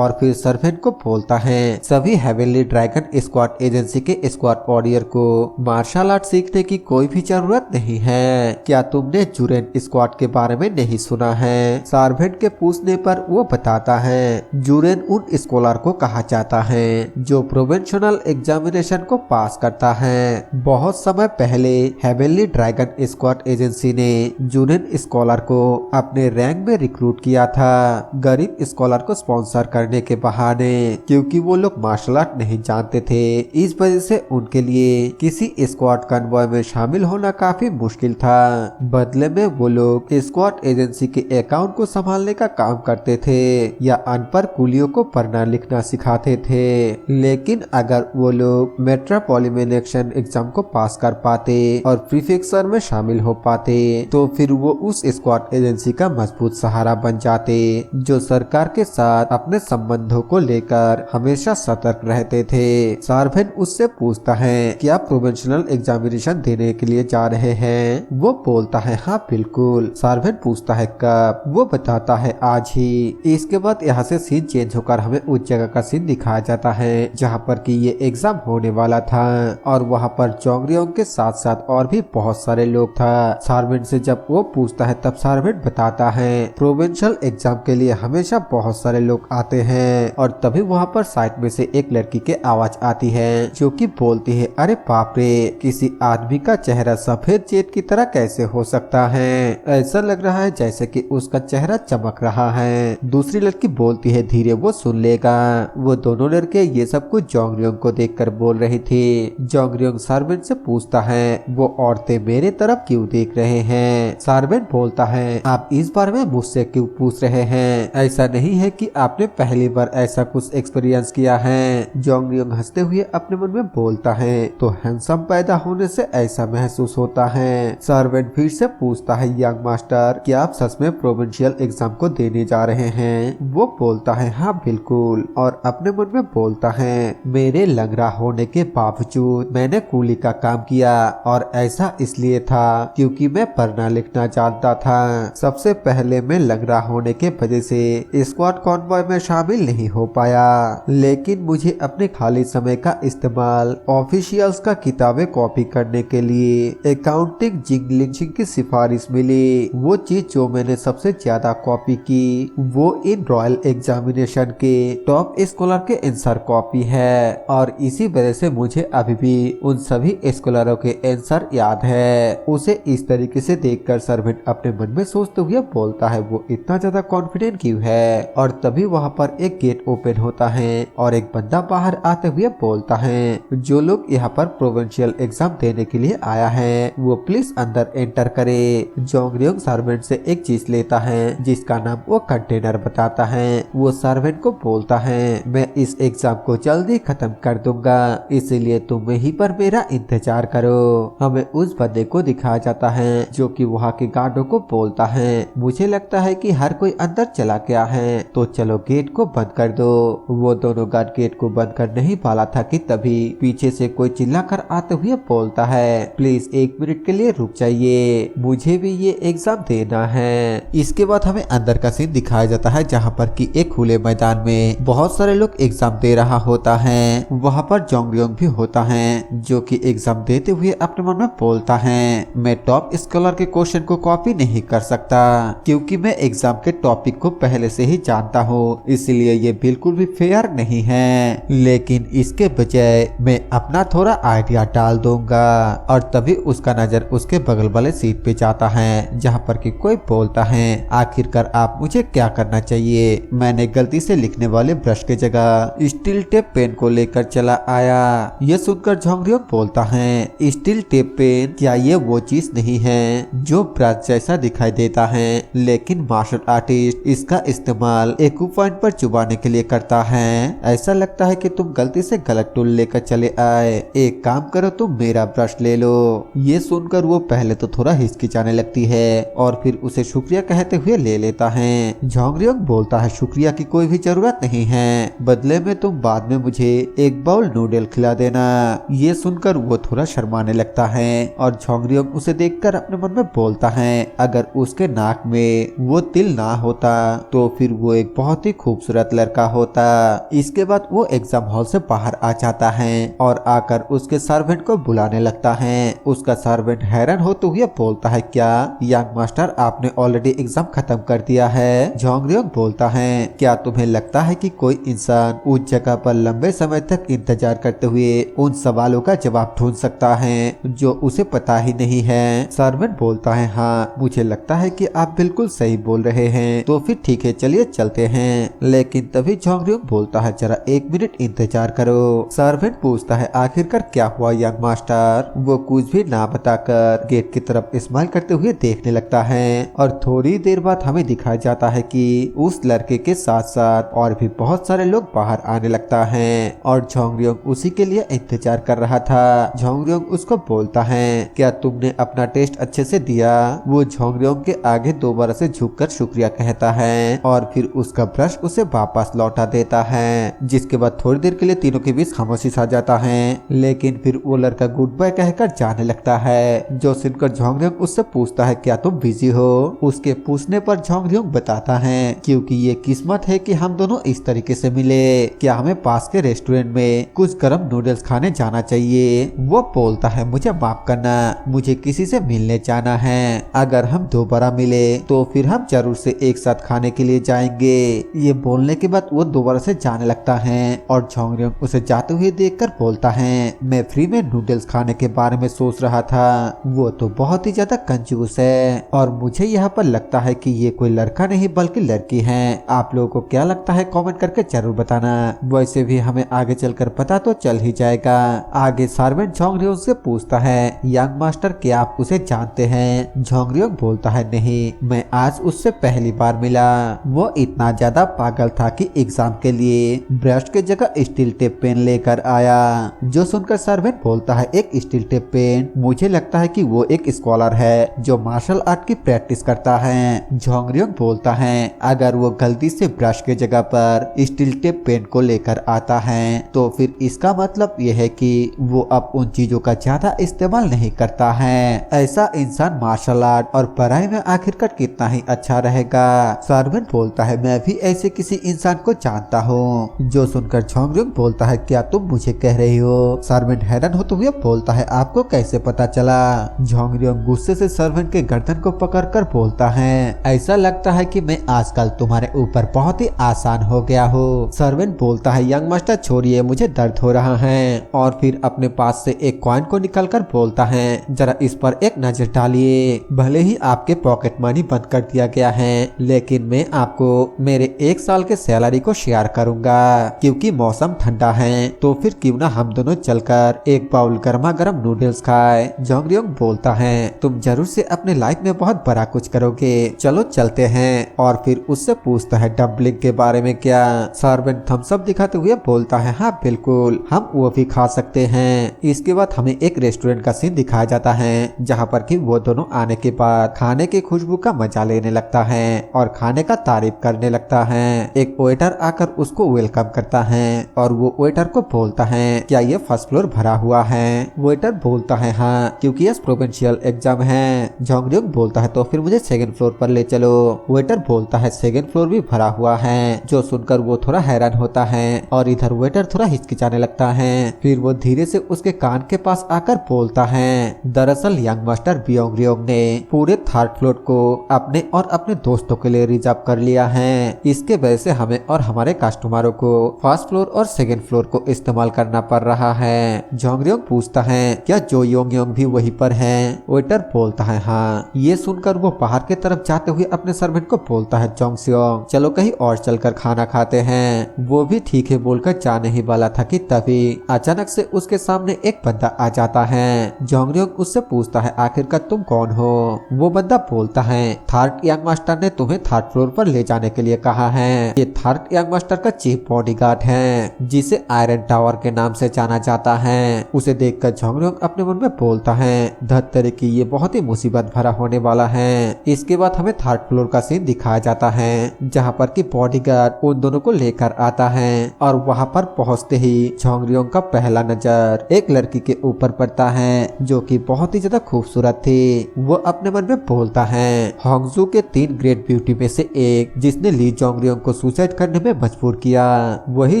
सर्वेंट को बोलता है सभी हेवनली ड्रैगन स्क्वाड एजेंसी के स्क्वाड वॉरियर को मार्शल आर्ट सीखने की कोई भी जरूरत नहीं है, क्या तुमने जुरेन स्क्वाड के बारे में नहीं सुना है? सर्वेंट के पूछने पर वो बताता है जुरेन उन स्कॉलर को कहा जाता है जो प्रोवेंशनल एग्जामिनेशन को पास करता है। बहुत समय पहले हेवनली ड्रैगन स्क्वाड एजेंसी ने जुरेन स्कॉलर को अपने रैंक में रिक्रूट किया था गरीब स्कॉलर को स्पॉन्सर करने के बहाने, क्योंकि वो लोग मार्शल आर्ट नहीं जानते थे। इस वजह से उनके लिए किसी स्क्वाड कन्वॉय में शामिल होना काफी मुश्किल था। बदले में वो लोग स्क्वाड एजेंसी के अकाउंट को संभालने का काम करते थे या अनपढ़ कुलियों को पढ़ना लिखना सिखाते थे। लेकिन अगर वो लोग मेट्रोपॉलिमेनेक्शन एग्जाम को पास कर पाते और प्रीफेक्चर में शामिल हो पाते तो फिर वो उस स्क्वाड एजेंसी का मजबूत सहारा बन जाते जो सरकार के साथ अपने संबंधों को लेकर हमेशा सतर्क रहते थे। सर्वेंट उस उससे पूछता है कि आप प्रोविंशियल एग्जामिनेशन देने के लिए जा रहे हैं। वो बोलता है हाँ बिल्कुल। सर्वेंट पूछता है कब? वो बताता है आज ही। इसके बाद यहाँ से सीन चेंज होकर हमें उस जगह का सीन दिखाया जाता है जहाँ पर कि ये एग्जाम होने वाला था और वहाँ पर जोंगरियोंग के साथ साथ और भी बहुत सारे लोग था। सर्वेंट से जब वो पूछता है तब सर्वेंट बताता है प्रोविंशियल एग्जाम के लिए हमेशा बहुत सारे लोग आते हैं। और तभी वहाँ पर साइड में से एक लड़की के आवाज आती है जो कि बोलती है अरे बाप रे, किसी आदमी का चेहरा सफेद जेट की तरह कैसे हो सकता है? ऐसा लग रहा है जैसे कि उसका चेहरा चमक रहा है। दूसरी लड़की बोलती है धीरे, वो सुन लेगा। वो दोनों लड़के ये सब कुछ जोंगरियोंग को देखकर बोल रही थी। जोंगरियोंग सर्वेंट से पूछता है वो औरतें मेरे तरफ क्यों देख रहे हैं? सर्वेंट बोलता है आप इस बारे में मुझसे क्यों पूछ रहे हैं? ऐसा नहीं है कि आपने पहली बार ऐसा कुछ एक्सपीरियंस किया है। जोंगरियोंग हंसते हुए अपने मन में बोलता है तो हैंडसम पैदा होने से ऐसा महसूस होता है। सर्वेंट फिर से पूछता है यंग मास्टर क्या आप सच में प्रोविंशियल एग्जाम को देने जा रहे हैं? वो बोलता है हाँ बिल्कुल। और अपने मन में बोलता है मेरे लंगड़ा होने के बावजूद मैंने कूली का काम किया और ऐसा इसलिए था क्योंकि मैं पढ़ना लिखना जानता था। सबसे पहले मैं लंगड़ा होने के वजह से स्क्वाड कॉन्वॉय में शामिल नहीं हो पाया, लेकिन मुझे अपने खाली समय का इस्तेमाल ऑफिशियल्स का किताबें कॉपी करने के लिए अकाउंटिंग जिंगलिंग की सिफारिश मिली। वो चीज जो मैंने सबसे ज्यादा कॉपी की वो इन रॉयल एग्जामिनेशन के टॉप स्कॉलर के आंसर कॉपी है और इसी वजह से मुझे अभी भी उन सभी स्कॉलरों के आंसर याद है। उसे इस तरीके से देखकर सर्वेंट अपने मन में सोचते हुए बोलता है वो इतना ज्यादा कॉन्फिडेंट क्यों है? और तभी वहाँ पर एक गेट ओपन होता है और एक बंदा बाहर आते हुए बोलता है जो लोग यहाँ पर प्रोविंशियल एग्जाम देने के लिए आया है वो प्लीज अंदर एंटर करे। जोंगरियोंग सर्वेंट से एक चीज लेता है जिसका नाम वो कंटेनर बताता है। वो सर्वेंट को बोलता है मैं इस एग्जाम को जल्दी खत्म कर दूंगा, इसलिए तुम यहीं पर मेरा इंतजार करो। हमें उस बंदे को दिखाया जाता है जो कि वहाँ के गार्डों को बोलता है मुझे लगता है कि हर कोई अंदर चला गया है तो चलो गेट को बंद कर दो। वो दोनों गार्ड गेट को बंद कर नहीं पाला था कि तभी पीछे से कोई चिल्लाकर आते हुए बोलता है प्लीज 1 मिनट के लिए रुक जाइए, मुझे भी ये एग्जाम देना है। इसके बाद हमें अंदर का सीन दिखाया जाता है जहाँ पर कि एक खुले मैदान में बहुत सारे लोग एग्जाम दे रहा होता है। वहाँ पर जोंगरियोंग भी होता है जो कि एग्जाम देते हुए अपने मन में बोलता है मैं टॉप स्कॉलर के क्वेश्चन को कॉपी नहीं कर सकता क्योंकि मैं एग्जाम के टॉपिक को पहले से ही जानता हूँ, इसलिए ये बिल्कुल भी फेयर नहीं है। लेकिन इसके बजाय मैं अपना थोड़ा आइडिया डाल दूंगा। और तभी उसका नजर उसके बगल वाले सीट पे जाता है जहाँ पर कि कोई बोलता है आखिरकार आप मुझे क्या करना चाहिए? मैंने गलती से लिखने वाले ब्रश के जगह स्टील टेप पेन को लेकर चला आया। ये सुनकर जोंगरियोंग बोलता है स्टील टेप पेन क्या ये वो चीज नहीं है जो ब्रश जैसा दिखाई देता है, लेकिन मार्शल आर्टिस्ट इसका इस्तेमाल एक्यूपॉइंट पर चुबाने के लिए करता है। ऐसा लगता है कि तुम गलती से गलत टूल लेकर चले आए, एक काम करो तुम मेरा ब्रश ले लो। ये सुनकर वो पहले तो थोड़ा हिचकिचाने लगती है और फिर उसे शुक्रिया कहते हुए ले लेता है। जोंगरियोंग बोलता है शुक्रिया की कोई भी जरूरत नहीं है, बदले में तुम बाद में मुझे एक बाउल नूडल खिला देना। ये सुनकर वो थोड़ा शर्माने लगता है और जोंगरियोंग उसे देखकर अपने मन में बोलता है अगर उसके नाक में वो तिल ना होता तो फिर वो एक बहुत ही खूबसूरत लड़का होता। इसके बाद वो एग्जाम हॉल से बाहर आ जाता है और आकर उसके सर्वेंट को बुलाने लगता है। उसका सर्वेंट हैरान होते हुए बोलता है क्या यंग मास्टर आपने ऑलरेडी एग्जाम खत्म कर दिया है? जोंगरियोंग बोलता है क्या तुम्हें लगता है कि कोई इंसान उस जगह पर लंबे समय तक इंतजार करते हुए उन सवालों का जवाब ढूंढ सकता है जो उसे पता ही नहीं है? सर्वेंट बोलता है हाँ मुझे लगता है कि आप बिल्कुल सही बोल रहे हैं, तो फिर ठीक है चलिए चलते हैं। लेकिन तभी जोंगरियोंग बोलता है जरा 1 मिनट इंतजार करो। सर्वेंट पूछता है आखिरकार क्या हुआ यंग मास्टर? वो कुछ भी ना बताकर गेट की तरफ स्माइल करते हुए देखने लगता है और थोड़ी देर बाद हमें दिखाया जाता है कि उस लड़के के साथ साथ और भी बहुत सारे लोग बाहर आने लगता है और जोंगरियोंग उसी के लिए इंतजार कर रहा था। जोंगरियोंग उसको बोलता है क्या तुमने अपना टेस्ट अच्छे से दिया? वो जोंगरियोंग के आगे दोबारा से झुककर शुक्रिया कहता है और फिर उसका ब्रश उसे वापस लौटा देता है। जिसके बाद थोड़ी देर के लिए तीनों के बीच खामोशी वापिस आ जाता है, लेकिन फिर वो लड़का गुड बाय कहकर जाने लगता है। जो सुनकर झोंगरियोंग उससे पूछता है क्या तुम बिजी हो। उसके पूछने पर झोंगरियोंग बताता है क्योंकि ये किस्मत है कि हम दोनों इस तरीके से मिले, क्या हमें पास के रेस्टोरेंट में कुछ गर्म नूडल्स खाने जाना चाहिए। वो बोलता है मुझे माफ करना, मुझे किसी से मिलने जाना है, अगर हम दोबारा मिले तो फिर हम जरूर से एक साथ खाने के लिए जाएंगे। ये बोलने के बाद वो दोबारा से जाने लगता है और झोंगरियोंग उसे जाते हुए देखकर बोलता है मैं फ्री में नूडल्स खाने के बारे में सोच रहा था, वो तो बहुत ही ज्यादा कंजूस है और मुझे यहाँ पर लगता है कि ये कोई लड़का नहीं बल्कि लड़की है। आप लोगों को क्या लगता है कमेंट करके जरूर बताना। वैसे भी हमें आगे चलकर पता तो चल ही जाएगा। आगे सर्वेंट झोंगरियोंग से पूछता है यंग मास्टर क्या आप उसे जानते हैं। झोंगरियोंग बोलता है नहीं, मैं आज उससे पहली बार मिला। वो इतना ज्यादा पागल था कि एग्जाम के लिए ब्रश के जगह स्टील टेप पेन लेकर आया। जो सुनकर सर्वेंट बोलता है एक स्टील टेप पेन, मुझे लगता है कि वो एक स्कॉलर है जो मार्शल आर्ट की प्रैक्टिस करता है। झोंगरियोंग बोलता है अगर वो गलती से ब्रश के जगह पर स्टील टेप पेन को लेकर आता है तो फिर इसका मतलब ये है कि वो अब उन चीजों का ज्यादा इस्तेमाल नहीं करता है। ऐसा इंसान मार्शल आर्ट और पढ़ाई में आखिरकार कितना ही अच्छा रहेगा। सर्वेंट बोलता है मैं भी ऐसे किसी इंसान को जानता हूँ। जो सुनकर झोंगरियोंग बोलता है क्या तुम मुझे कह रही हो। सर्वेंट हैरान होते हुए बोलता है आपको कैसे पता चला। झोंगरियोंग गुस्से से सर्वेंट के गर्दन को पकड़कर बोलता है ऐसा लगता है कि मैं आजकल तुम्हारे ऊपर बहुत ही आसान हो गया हूँ। सर्वेंट बोलता है यंग मास्टर छोड़िए, मुझे दर्द हो रहा है। और फिर अपने पास से एक कॉइन को निकालकर बोलता है जरा इस पर एक नजर डालिए। भले ही आपके पॉकेट मनी बंद कर दिया गया है लेकिन मैं आपको मेरे 1 साल के सैलरी को शेयर करूंगा क्योंकि मौसम ठंडा है, तो फिर क्यों ना हम दोनों चलकर एक बाउल गर्मा गर्म नूडल्स खाए। झोंगरियोंग बोलता है तुम जरूर से अपने लाइफ में बहुत बड़ा कुछ करोगे, चलो चलते हैं। और फिर उससे पूछता है डम्पलिंग के बारे में क्या। सर्वेंट थम्स अप दिखाते हुए बोलता है हाँ बिल्कुल, हम वो भी खा सकते हैं। इसके बाद हमें एक रेस्टोरेंट का सीन दिखाया जाता है जहाँ पर कि वो दोनों आने के बाद खाने की खुशबू का मजा लेने लगता है और खाने का तारीफ करने लगता है। एक वेटर आकर उसको वेलकम करता है और वो वेटर को बोलता है क्या ये फर्स्ट फ्लोर भरा हुआ है। वेटर बोलता है हाँ क्योंकि ये प्रोविंशियल एग्जाम है। झोंगरियोंग बोलता है तो फिर मुझे सेकंड फ्लोर पर ले चलो। वेटर बोलता है सेकंड फ्लोर भी भरा हुआ है। जो सुनकर वो थोड़ा हैरान होता है और इधर वेटर थोड़ा हिचकिचाने लगता है। फिर वो धीरे से उसके कान के पास आकर बोलता है दरअसल यंग मास्टर झोंगरियोंग ने पूरे 3rd फ्लोर को अपने और अपने दोस्तों के लिए रिजर्व कर लिया है। इसके वजह से हमें और हमारे कस्टमरों को 1st फ्लोर और 2nd फ्लोर को इस्तेमाल करना पड़ रहा है। झोंगरियोंग पूछता है क्या जो योंग भी वहीं पर है। वेटर बोलता है हाँ। ये सुनकर वो बाहर की तरफ जाते हुए अपने सर्वेंट को बोलता है जोंगसियोंग चलो कहीं और चलकर खाना खाते हैं। वो भी ठीक है बोलकर जाने ही वाला था कि तभी अचानक से उसके सामने एक बंदा आ जाता है। झोंगरियोंग उससे पूछता है आखिरकार तुम कौन हो। वो बंदा बोलता है 3rd यंग मास्टर ने तुम्हें 3rd फ्लोर पर ले जाने के लिए कहा है। ये 3rd यंग मास्टर का चीफ बॉडीगार्ड है जिसे आयरन टावर के नाम से जाना जाता है। उसे देखकर झोंगरियोंग अपने मन में बोलता है धत्तरी की ये बहुत ही मुसीबत भरा होने वाला है। इसके बाद हमें 3rd फ्लोर का सीन दिखाया जाता है जहाँ पर कि बॉडीगार्ड उन दोनों को लेकर आता है और वहाँ पर पहुँचते ही झोंगरियोंग का पहला नजर एक लड़की के ऊपर पड़ता है जो कि बहुत ही ज्यादा खूबसूरत थी। वो अपने मन में बोलता है होंगजू के 3 ग्रेट ब्यूटी में से एक जिसने ली झोंगरियोंग को सुसाइड करने में मजबूर किया वही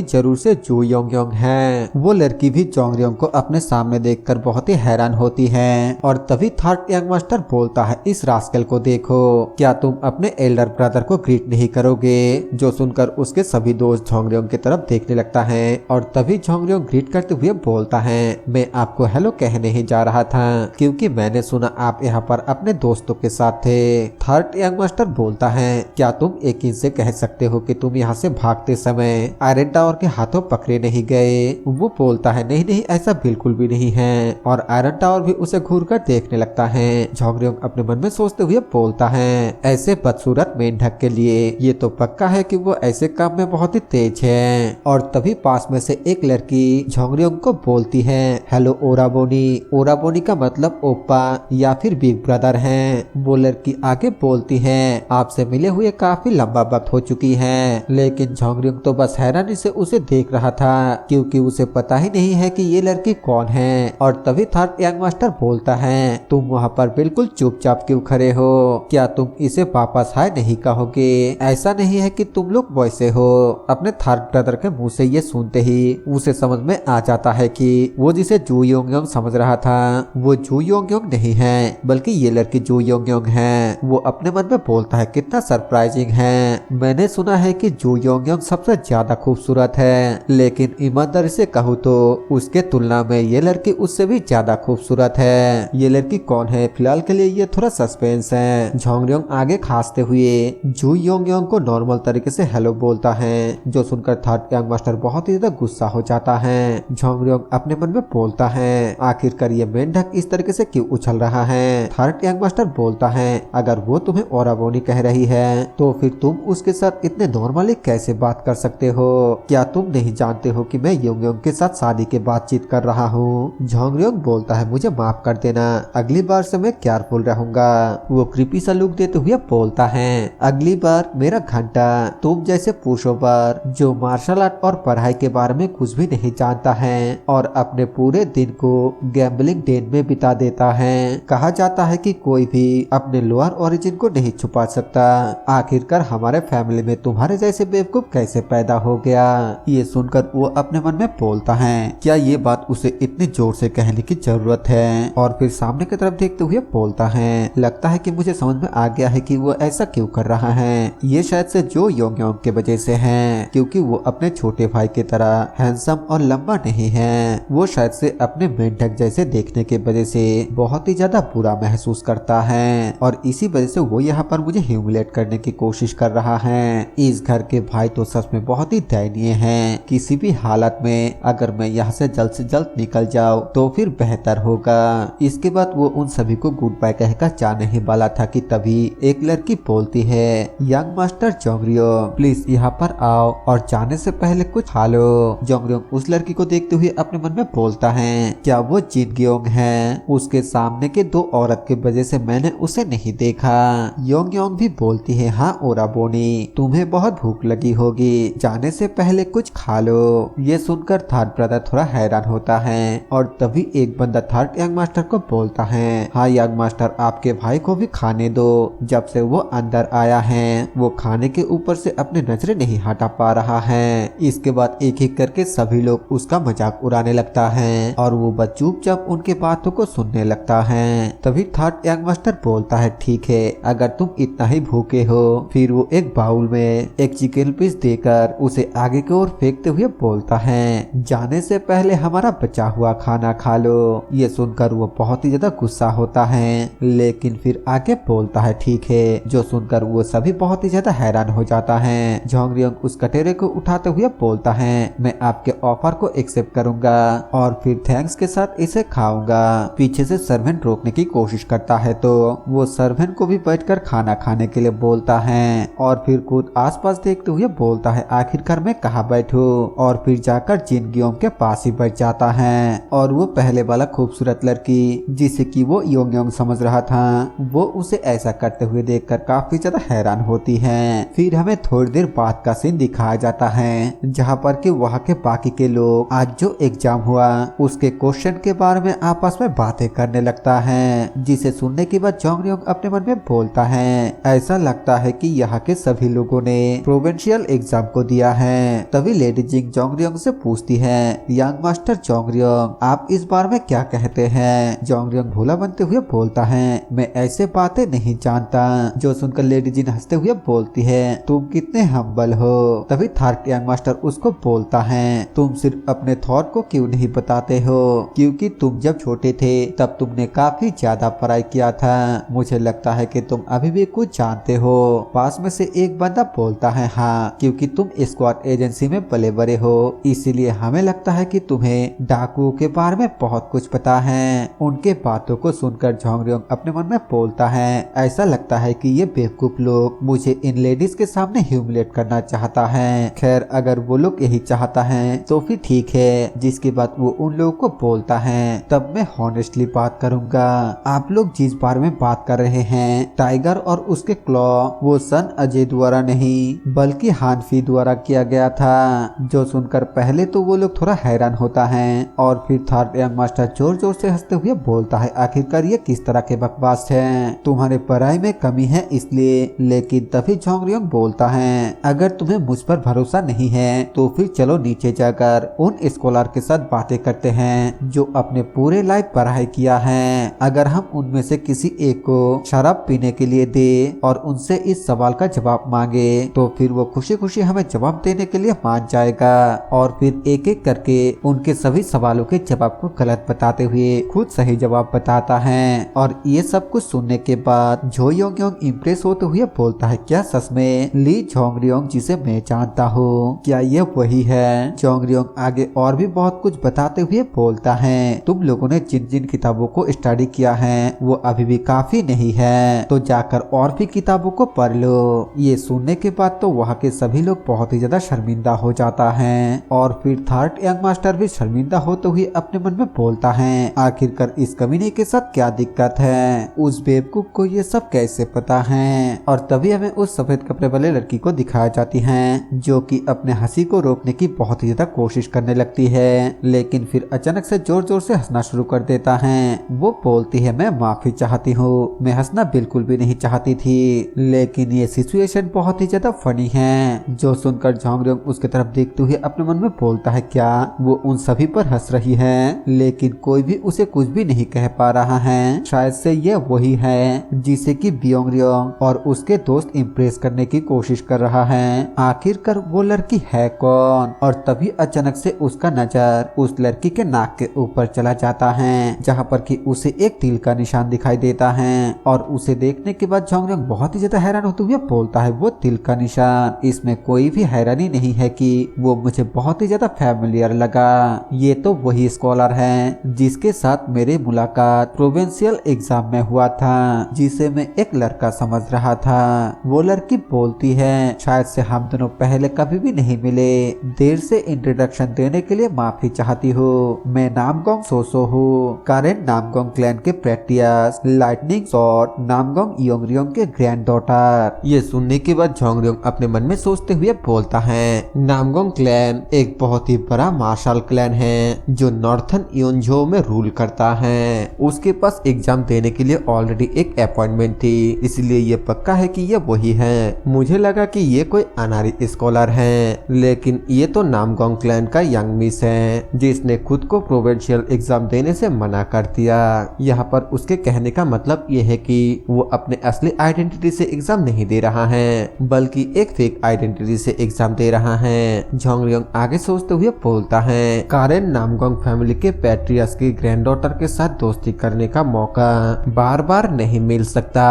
जरूर से जू योंग है। वो लड़की भी झोंगरियोंग को अपने सामने देखकर बहुत ही हैरान होती है और तभी 3rd यंग मास्टर बोलता है इस रास्कल को देखो, क्या तुम अपने एल्डर ब्रदर को ग्रीट नहीं करोगे। जो सुनकर उसके सभी दोस्त झोंगरियोंग की तरफ देखने लगता है और तभी झोंगरियोंग ग्रीट करते हुए बोलता है मैं आपको हेलो कहने ही जा रहा था क्योंकि मैंने सुना आप यहाँ पर अपने दोस्तों के साथ थे। 3rd यंग मास्टर बोलता है क्या तुम यकीन से कह सकते हो कि तुम यहाँ से भागते समय आयरन टावर के हाथों पकड़े नहीं गए। वो बोलता है नहीं नहीं ऐसा बिल्कुल भी नहीं है और आयरन टावर भी उसे घूर कर देखने लगता है। झोंगरियोंग अपने मन में सोचते हुए बोलता है ऐसे बदसूरत मेंढक के लिए ये तो पक्का है कि वो ऐसे काम में बहुत ही तेज है। और तभी पास में से एक लड़की झोंगरियोंग को बोलती है हेलो ओराबोनी। ओराबोनी का मतलब ओप्पा या फिर बिग ब्रदर है। वो लड़की आगे बोलती है आपसे मिले हुए काफी लंबा वक्त हो चुकी है। लेकिन झोंगरियोंग तो बस हैरानी से उसे देख रहा था क्योंकि उसे पता ही नहीं है कि ये लड़की कौन है। और तभी थर्ड यंग मास्टर बोलता है, तुम वहाँ पर बिल्कुल चुपचाप क्यों खड़े हो? क्या तुम इसे वापस हाय नहीं कहोगे? ऐसा नहीं है कि तुम लोग वैसे हो। अपने थर्ड ब्रदर के मुंह से ये सुनते ही उसे समझ में आ जाता है कि वो जिसे जू योंग समझ रहा था वो जू योंग नहीं है, बल्कि ये लड़की जू योंग है। वो अपने मन में बोलता है, कितना सरप्राइजिंग है। मैंने सुना है कि जू योंग सबसे ज्यादा खूबसूरत है, लेकिन ईमानदारी से कहूँ तो उसके तुलना में ये लड़की उससे भी ज्यादा खूबसूरत है। ये लड़की कौन है, फिलहाल के लिए ये थोड़ा सस्पेंस है। झोंगरियोंग आगे खांसते हुए जू योंग को नॉर्मल तरीके से हेलो बोलता है, जो सुनकर थर्ड यंग मास्टर बहुत ही ज्यादा गुस्सा हो जाता है। झोंगरियोंग अपने मन में बोलता है, आखिरकार ये मेंढक इस तरीके से क्यों उछल रहा है? थर्ड यंग मास्टर बोलता है, अगर वो तुम्हें ओराबोनी कह रही है तो फिर तुम उसके साथ इतने नॉर्मली कैसे बात कर सकते हो? क्या तुम नहीं जानते हो कि मैं योंग के साथ शादी के बातचीत कर रहा हूँ? झोंगरियोंग बोलता है, मुझे माफ कर देना, अगली बार से मैं केयरफुल रहूंगा। वो क्रीपी सा लुक देते हुए बोलता है, अगली बार मेरा घंटा तुम जैसे पुरुषों पर जो मार्शल आर्ट और पढ़ाई के बारे में कुछ भी नहीं जानता है और अपने पूरे दिन को गैम्बलिंग डेन में बिता देता है। कहा जाता है कि कोई भी अपने लोअर ओरिजिन को नहीं छुपा सकता। आखिरकार हमारे फैमिली में तुम्हारे जैसे बेवकूफ कैसे पैदा हो गया? ये सुनकर वो अपने मन में बोलता है, क्या ये बात उसे इतनी जोर से कहने की जरूरत है? और फिर सामने की तरफ देखते हुए बोलता है, लगता है कि मुझे समझ में आ गया है कि वो ऐसा क्यों कर रहा है। ये शायद से जो योंग के वजह से है, क्योंकि वो अपने छोटे भाई की तरह हैंडसम और लंबा नहीं है। वो शायद से अपने मेंढक जैसे देखने के वजह से बहुत ही ज्यादा बुरा महसूस करता है और इसी वजह से वो यहाँ पर मुझे ह्यूमिलेट करने की कोशिश कर रहा है। इस घर के भाई तो सच में बहुत ही दयनीय हैं। किसी भी हालत में अगर मैं यहाँ से जल्द निकल जाऊँ तो फिर बेहतर होगा। इसके बाद वो उन सभी को गुड बाय कहकर जाने ही वाला था कि तभी एक लड़की बोलती है, यंग मास्टर जोंगरियो प्लीज यहाँ पर आओ और जाने से पहले कुछ खा लो। जोंगरियो उस लड़की को देखते हुए अपने मन में बोलता है, क्या वो जिन ग्योंग है? उसके सामने के दो औरत की वजह से मैंने उसे नहीं देखा। योंग भी बोलती है, हाँ ओराबोनी, तुम्हें बहुत भूख लगी होगी, जाने से पहले कुछ खा लो। ये सुनकर थर्ड ब्रदर थोड़ा हैरान होता है और तभी एक बंदा थर्ड यंग मास्टर को बोलता है, हाँ यंग मास्टर, आपके भाई को भी खाने दो। जब से वो अंदर आया है वो खाने के ऊपर से अपने नजरें नहीं हटा पा रहा है। इसके बाद एक एक करके सभी लोग उसका मजाक उड़ाने लगता है और वो बस चुपचाप उनके बातों को सुनने लगता है। तभी थर्ड यंग मास्टर बोलता है, ठीक है, अगर तुम इतना ही भूखे हो। फिर वो एक बाउल में एक चिकन पीस देकर उसे आगे की ओर फेंकते हुए बोलता है, जाने से पहले हमारा बचा हुआ खाना खा लो। ये सुनकर वो बहुत ही ज्यादा गुस्सा होता है, लेकिन फिर आगे बोलता है, ठीक है। जो सुनकर वो सभी बहुत ही ज्यादा हैरान हो जाता है। झोंगरियोंग उस कटोरे को उठाते हुए बोलता है, मैं आपके ऑफर को एक्सेप्ट करूंगा और फिर थैंक्स के साथ इसे खाऊंगा। पीछे से सर्वेंट रोकने की कोशिश करता है तो वो सर्वेंट को भी बैठकर खाना खाने के लिए बोलता है और फिर खुद आसपास देखते हुए बोलता है, आखिरकार मैं कहाँ बैठूं? और फिर जाकर जिन ग्योंग के पास ही बैठ जाता है और वो पहले वाला खूबसूरत लड़की जिसे कि वो योंग समझ रहा था, वो उसे ऐसा करते हुए देखकर काफी ज्यादा हैरान होती है। फिर हमें थोड़ी देर बाद का सीन दिखाया जाता है जहाँ पर कि वहाँ के बाकी के लोग आज जो एग्जाम हुआ उसके क्वेश्चन के बारे में आपस में बातें करने लगता है, जिसे सुनने के बाद जोंगरियोंग अपने मन में बोलता है, ऐसा लगता है कि यहाँ के सभी लोगों ने प्रोविंशियल एग्जाम को दिया है। तभी लेडी जिंग जोंगरियोंग से पूछती है, यंग मास्टर जोंगरियोंग, आप इस बारे में क्या कहते हैं? जोंगरियोंग भोला बनते हुए बोलता है, मैं ऐसे बातें नहीं जानता। जो सुनकर लेडी जिन हंसते हुए बोलती है, तुम कितने हम्बल हो। तभी थर्ड यंग मास्टर उसको बोलता है, तुम सिर्फ अपने थॉट को क्यों नहीं बताते हो? क्योंकि तुम जब छोटे थे तब तुमने काफी ज्यादा पढ़ाई किया था, मुझे लगता है कि तुम अभी भी कुछ जानते हो। पास में से एक बंदा बोलता है, हाँ, क्योंकि तुम स्क्वाड एजेंसी में पले बड़े हो, इसीलिए हमें लगता है कि तुम्हें डाकुओं के बारे में बहुत कुछ पता है। उनके बातों को सुनकर झोंगरियोंग अपने मन में बोलता है, ऐसा लगता है कि ये बेवकूफ लोग मुझे इन लेडीज के सामने ह्यूमिलेट करना चाहता है। खैर अगर वो लोग यही चाहता है तो फिर ठीक है। जिसके बाद वो उन लोगों को बोलता है, तब मैं हॉनेस्टली बात करूंगा। आप लोग जिस बारे में बात कर रहे हैं टाइगर और उसके क्लॉ, वो सन अजय द्वारा नहीं बल्कि हानफी द्वारा किया गया था। जो सुनकर पहले तो वो लोग थोड़ा हैरान होता है और फिर थर्ड यंग मास्टर जोर जोर से हंसते हुए बोलता है, आखिरकार ये किस तरह के बकवास है, तुम्हारे पढ़ाई में कमी है इसलिए। लेकिन तभी झोंगरियोंग बोलता है, अगर तुम्हें मुझ पर भरोसा नहीं है तो फिर चलो नीचे जाकर उन स्कॉलर के साथ बातें करते हैं जो अपने पूरे लाइफ पढ़ाई किया है। अगर हम उनमें से किसी एक को शराब पीने के लिए दे और उनसे इस सवाल का जवाब मांगे तो फिर वो खुशी खुशी हमें जवाब देने के लिए मान जाएगा और फिर एक एक करके उनके सभी सवालों के जवाब को गलत बताते हुए खुद सही जवाब बताता है। और ये सब कुछ सुनने के बाद झो योंग इम्प्रेस होते हुए बोलता है, क्या सच में ली झोंगरियोंग जिसे मैं जानता हूँ, क्या ये वही है? झोंगरियोंग आगे और भी बहुत कुछ बताते हुए बोलता है, तुम लोगों ने जिन जिन किताबों को स्टडी किया है वो अभी भी काफी नहीं है, तो जाकर और भी किताबों को पढ़ लो। ये सुनने के बाद तो वहाँ के सभी लोग बहुत ही ज्यादा शर्मिंदा हो जाता है और फिर थर्ड यंग मास्टर भी शर्मिंदा होते हुए अपने मन में बोलता है, आखिरकार इस कमीने के साथ क्या दिक्कत है, उस बेवकूफ को ये सब कैसे पता है। और तभी हमें उस सफेद कपड़े वाले लड़की को दिखाया जाती है जो कि अपने हंसी को रोकने की बहुत ही ज्यादा कोशिश करने लगती है, लेकिन फिर अचानक से जोर जोर से हंसना शुरू कर देता है। वो बोलती है, मैं माफी चाहती हूँ, मैं हंसना बिल्कुल भी नहीं चाहती थी, लेकिन ये सिचुएशन बहुत ही ज्यादा फनी है। जो सुनकर झोंगरियोंग उसके तरफ देखते हुए अपने मन में बोलता है, क्या वो उन सभी पर हंस रही है, लेकिन कोई भी उसे कुछ भी नहीं कह पा रहा है। शायद से ये वही है जिसे कि बियोंगरियोंग और उसके दोस्त इम्प्रेस करने की कोशिश कर रहा है। आखिरकार वो लड़की है कौन? और तभी अचानक से उसका नजर उस लड़की के नाक के ऊपर चला जाता है जहाँ पर कि उसे एक तिल का निशान दिखाई देता है और उसे देखने के बाद झोंगरियोंग बहुत ही ज्यादा हैरान होते हुए बोलता है, वो तिल का निशान, इसमें कोई भी हैरानी नहीं है कि वो मुझे बहुत ही ज्यादा फैमिलियर लगा। ये तो वही स्कॉलर है जिसके साथ मेरी मुलाकात प्रोविंशियल एग्जाम में हुआ था, जिसे मैं एक लड़का समझ रहा था। वो लड़की बोलती है, शायद से हम दोनों पहले कभी भी नहीं मिले, देर से इंट्रोडक्शन देने के लिए माफी चाहती हूँ। मैं नामगोंग सोसो हूँ, कारेन नामगोंग क्लैन के प्रैक्टिस लाइटनिंग शॉट नामगोंग योंगरियोंग के ग्रैंड डॉटर। ये सुनने के बाद झोंगरियोंग अपने मन में सोचते हुए बोलता है, नामगोंग क्लैन एक बहुत ही बड़ा मार्शल क्लैन है जो नॉर्थन योंजो में रूल करता है। उसके पास एग्जाम देने के लिए ऑलरेडी एक अपॉइंटमेंट थी, इसलिए ये पक्का है कि ये वही है। मुझे लगा कि ये कोई अनारी स्कॉलर है, लेकिन ये तो नामगोंग क्लैन का यंग मिस है जिसने खुद को प्रोविंशियल एग्जाम देने से मना कर दिया। यहाँ पर उसके कहने का मतलब ये है कि वो अपने असली आइडेंटिटी से एग्जाम नहीं दे रहा है, बल्कि एक फेक आइडेंटिटी से एग्जाम दे रहा है। झोंगरियोंग आगे सोचते हुए बोलता है, कारेन नामगोंग फैमिली के पैट्रियस की ग्रैंडडॉटर के साथ दोस्ती करने का मौका बार बार नहीं मिल सकता।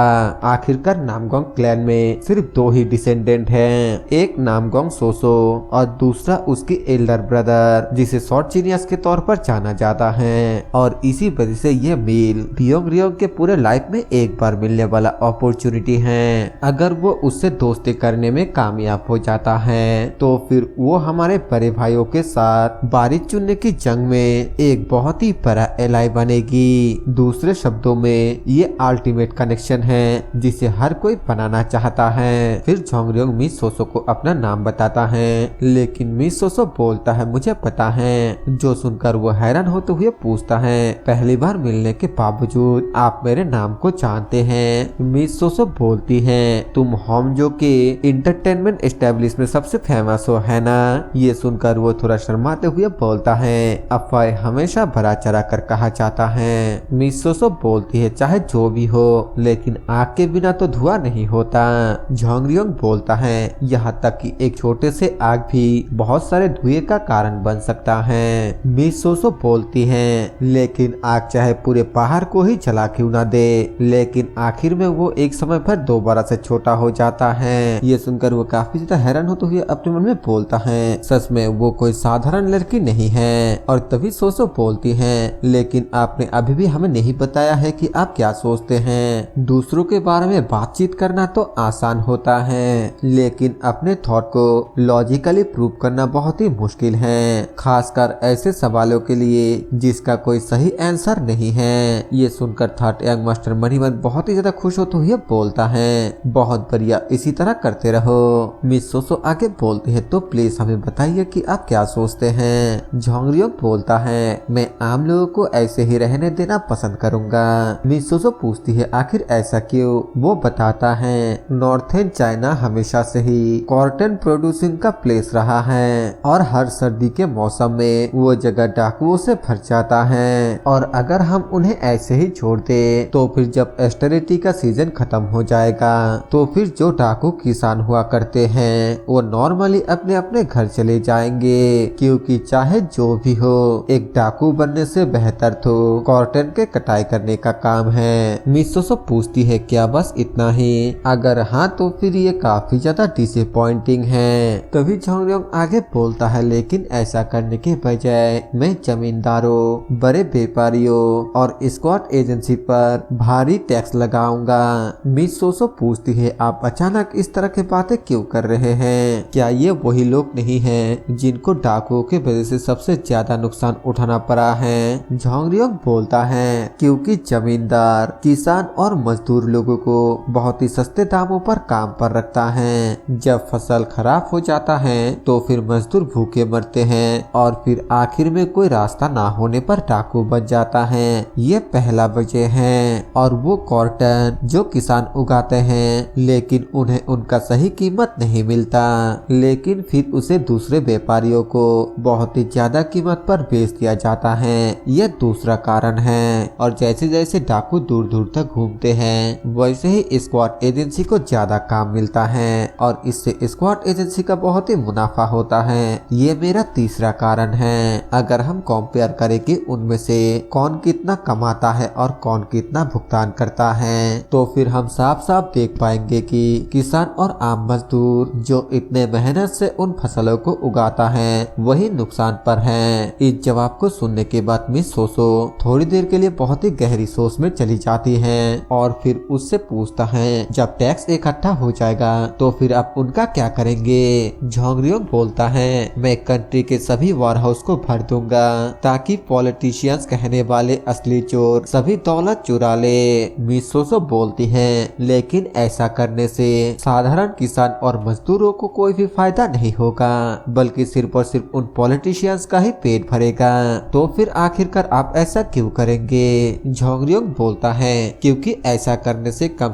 आखिरकार नामगोंग क्लैन में सिर्फ दो ही डिसेंडेंट हैं, एक नामगोंग सोसो और दूसरा उसकी एल्डर ब्रदर जिसे शॉर्ट जीनियस के तौर पर जाना जाता है। और इसी वजह से ये मील बियोंगरियोंग के पूरे लाइफ में एक बार मिलने वाला अपॉर्चुनिटी है। अगर वो उससे दोस्ती करने में कामयाब हो जाता है तो फिर वो हमारे बड़े भाइयों के साथ बारिश चुनने की जंग में एक बहुत ही बड़ा एलाई बनेगी। दूसरे शब्दों में ये अल्टीमेट कनेक्शन है जिसे हर कोई बनाना चाहता है। फिर झोंगरियोंग मिस सोसो को अपना नाम बताता है, लेकिन मिस सोसो बोलता है, मुझे पता है। जो सुनकर वो हैरान होते हुए पूछता है, पहली बार मिलने के बावजूद आप मेरे नाम को जानते हैं? मिस सोसो बोलती है, तुम होमजो के इंटरटेनमेंट एस्टेब्लिशमेंट सबसे फेमस हो, है ना? ये सुनकर वो थोड़ा शर्माते हुए बोलता है, अफवाह हमेशा भरा चढ़ा कर कहा जाता है। मिस सोसो बोलती है, चाहे जो भी हो, लेकिन आग के बिना तो धुआं नहीं होता। झोंगरियोंग बोलता है, यहाँ तक कि एक छोटे से आग भी बहुत सारे धुएं का कारण बन सकता है। मिस सोसो बोलती है, लेकिन आग चाहे पूरे पहाड़ को ही जला क्यों ना दे, लेकिन आखिर में वो एक समय पर दोबारा से छोटा हो जाता है। ये सुनकर वो काफी ज्यादा हैरान होते हुए अपने मन में बोलता है, सच में वो कोई साधारण लड़की नहीं है। और तभी सोसो बोलती है, लेकिन आपने अभी भी हमें नहीं बताया है कि आप क्या सोचते हैं। दूसरों के बारे में बातचीत करना तो आसान होता है, लेकिन अपने थॉट को लॉजिकली प्रूव करना बहुत ही मुश्किल है, खासकर ऐसे सवालों के लिए जिसका कोई सही आंसर नहीं है। ये सुनकर थर्ड यंग मास्टर मणिमन बहुत ही ज्यादा खुश होते हुए बोलता है, बहुत बढ़िया, इसी तरह करते रहो। मिस सोसो आगे बोलती है, तो प्लीज हमें बताइए कि आप क्या सोचते हैं। झोंगरियोंग बोलता है मैं आम लोगों को ऐसे ही रहने देना पसंद करूंगा। मिस सोसो पूछती है आखिर ऐसा क्यों। वो बताता है नॉर्थर्न चाइना हमेशा से ही कॉटन प्रोड्यूसिंग का प्लेस रहा है और हर सर्दी के मौसम में वो जगह डाकुओं से भर जाता है, और अगर हम उन्हें ऐसे ही छोड़ दे तो फिर जब एस्टेरिटी का सीजन खत्म हो जाएगा तो फिर जो डाकू किसान हुआ करते हैं वो नॉर्मली अपने अपने घर चले जाएंगे, क्योंकि चाहे जो भी हो एक डाकू बनने से बेहतर तो कॉटन के कटाई करने का काम है। मिस सोसो पूछती है क्या बस इतना ही, अगर हाँ तो फिर ये काफी ज्यादा डिसअपॉइंटिंग है। तभी झोंगरियोंग आगे बोलता है लेकिन ऐसा करने के बजाय मैं जमींदारों, बड़े व्यापारियों और स्क्वाट एजेंसी पर भारी टैक्स लगाऊंगा। मिस सोसो पूछती है आप अचानक इस तरह की बातें क्यों कर रहे हैं, क्या ये वही लोग नहीं हैं जिनको डाकुओं की वजह से सबसे ज्यादा नुकसान उठाना पड़ा है। झोंगरियोंग बोलता है क्योंकि जमींदार, किसान और मजदूर लोगों को बहुत ही सस्ते दामों पर काम पर रखता है। जब फसल खराब हो जाता है तो फिर मजदूर भूखे मरते हैं और फिर आखिर में कोई रास्ता ना होने पर डाकू बन जाता है। ये पहला वजह है। और वो कॉटन जो किसान उगाते हैं लेकिन उन्हें उनका सही कीमत नहीं मिलता, लेकिन फिर उसे दूसरे व्यापारियों को बहुत ही ज्यादा कीमत पर बेच दिया जाता है। ये दूसरा कारण है। और जैसे जैसे डाकू दूर दूर तक घूमते हैं वैसे ही स्क्वाट एजेंसी को ज्यादा काम मिलता है और इससे स्क्वाट एजेंसी का बहुत ही मुनाफा होता है। ये मेरा तीसरा कारण है। अगर हम कंपेयर करें कि उनमें से कौन कितना कमाता है और कौन कितना भुगतान करता है तो फिर हम साफ साफ देख पाएंगे कि किसान और आम मजदूर जो इतने मेहनत से उन फसलों को उगाता है वही नुकसान पर है। इस जवाब को सुनने के बाद मिस सोसो थोड़ी देर के लिए बहुत ही गहरी सोच में चली जाती है और फिर उससे पूछता है जब टैक्स इकट्ठा हो जाएगा तो फिर आप उनका क्या करेंगे। झोंगरियोंग बोलता है मैं कंट्री के सभी वेयर हाउस को भर दूंगा ताकि पॉलिटिशियंस कहने वाले असली चोर सभी दौलत चुरा ले। मिस सोसो बोलती है लेकिन ऐसा करने से साधारण किसान और मजदूरों को कोई भी फायदा नहीं होगा बल्कि सिर्फ और सिर्फ उन पॉलिटिशियंस का ही पेट भरेगा। तो फिर आखिरकार आप ऐसा क्यों करेंगे। झोंगरियोंग बोलता है क्योंकि ऐसा करने से कम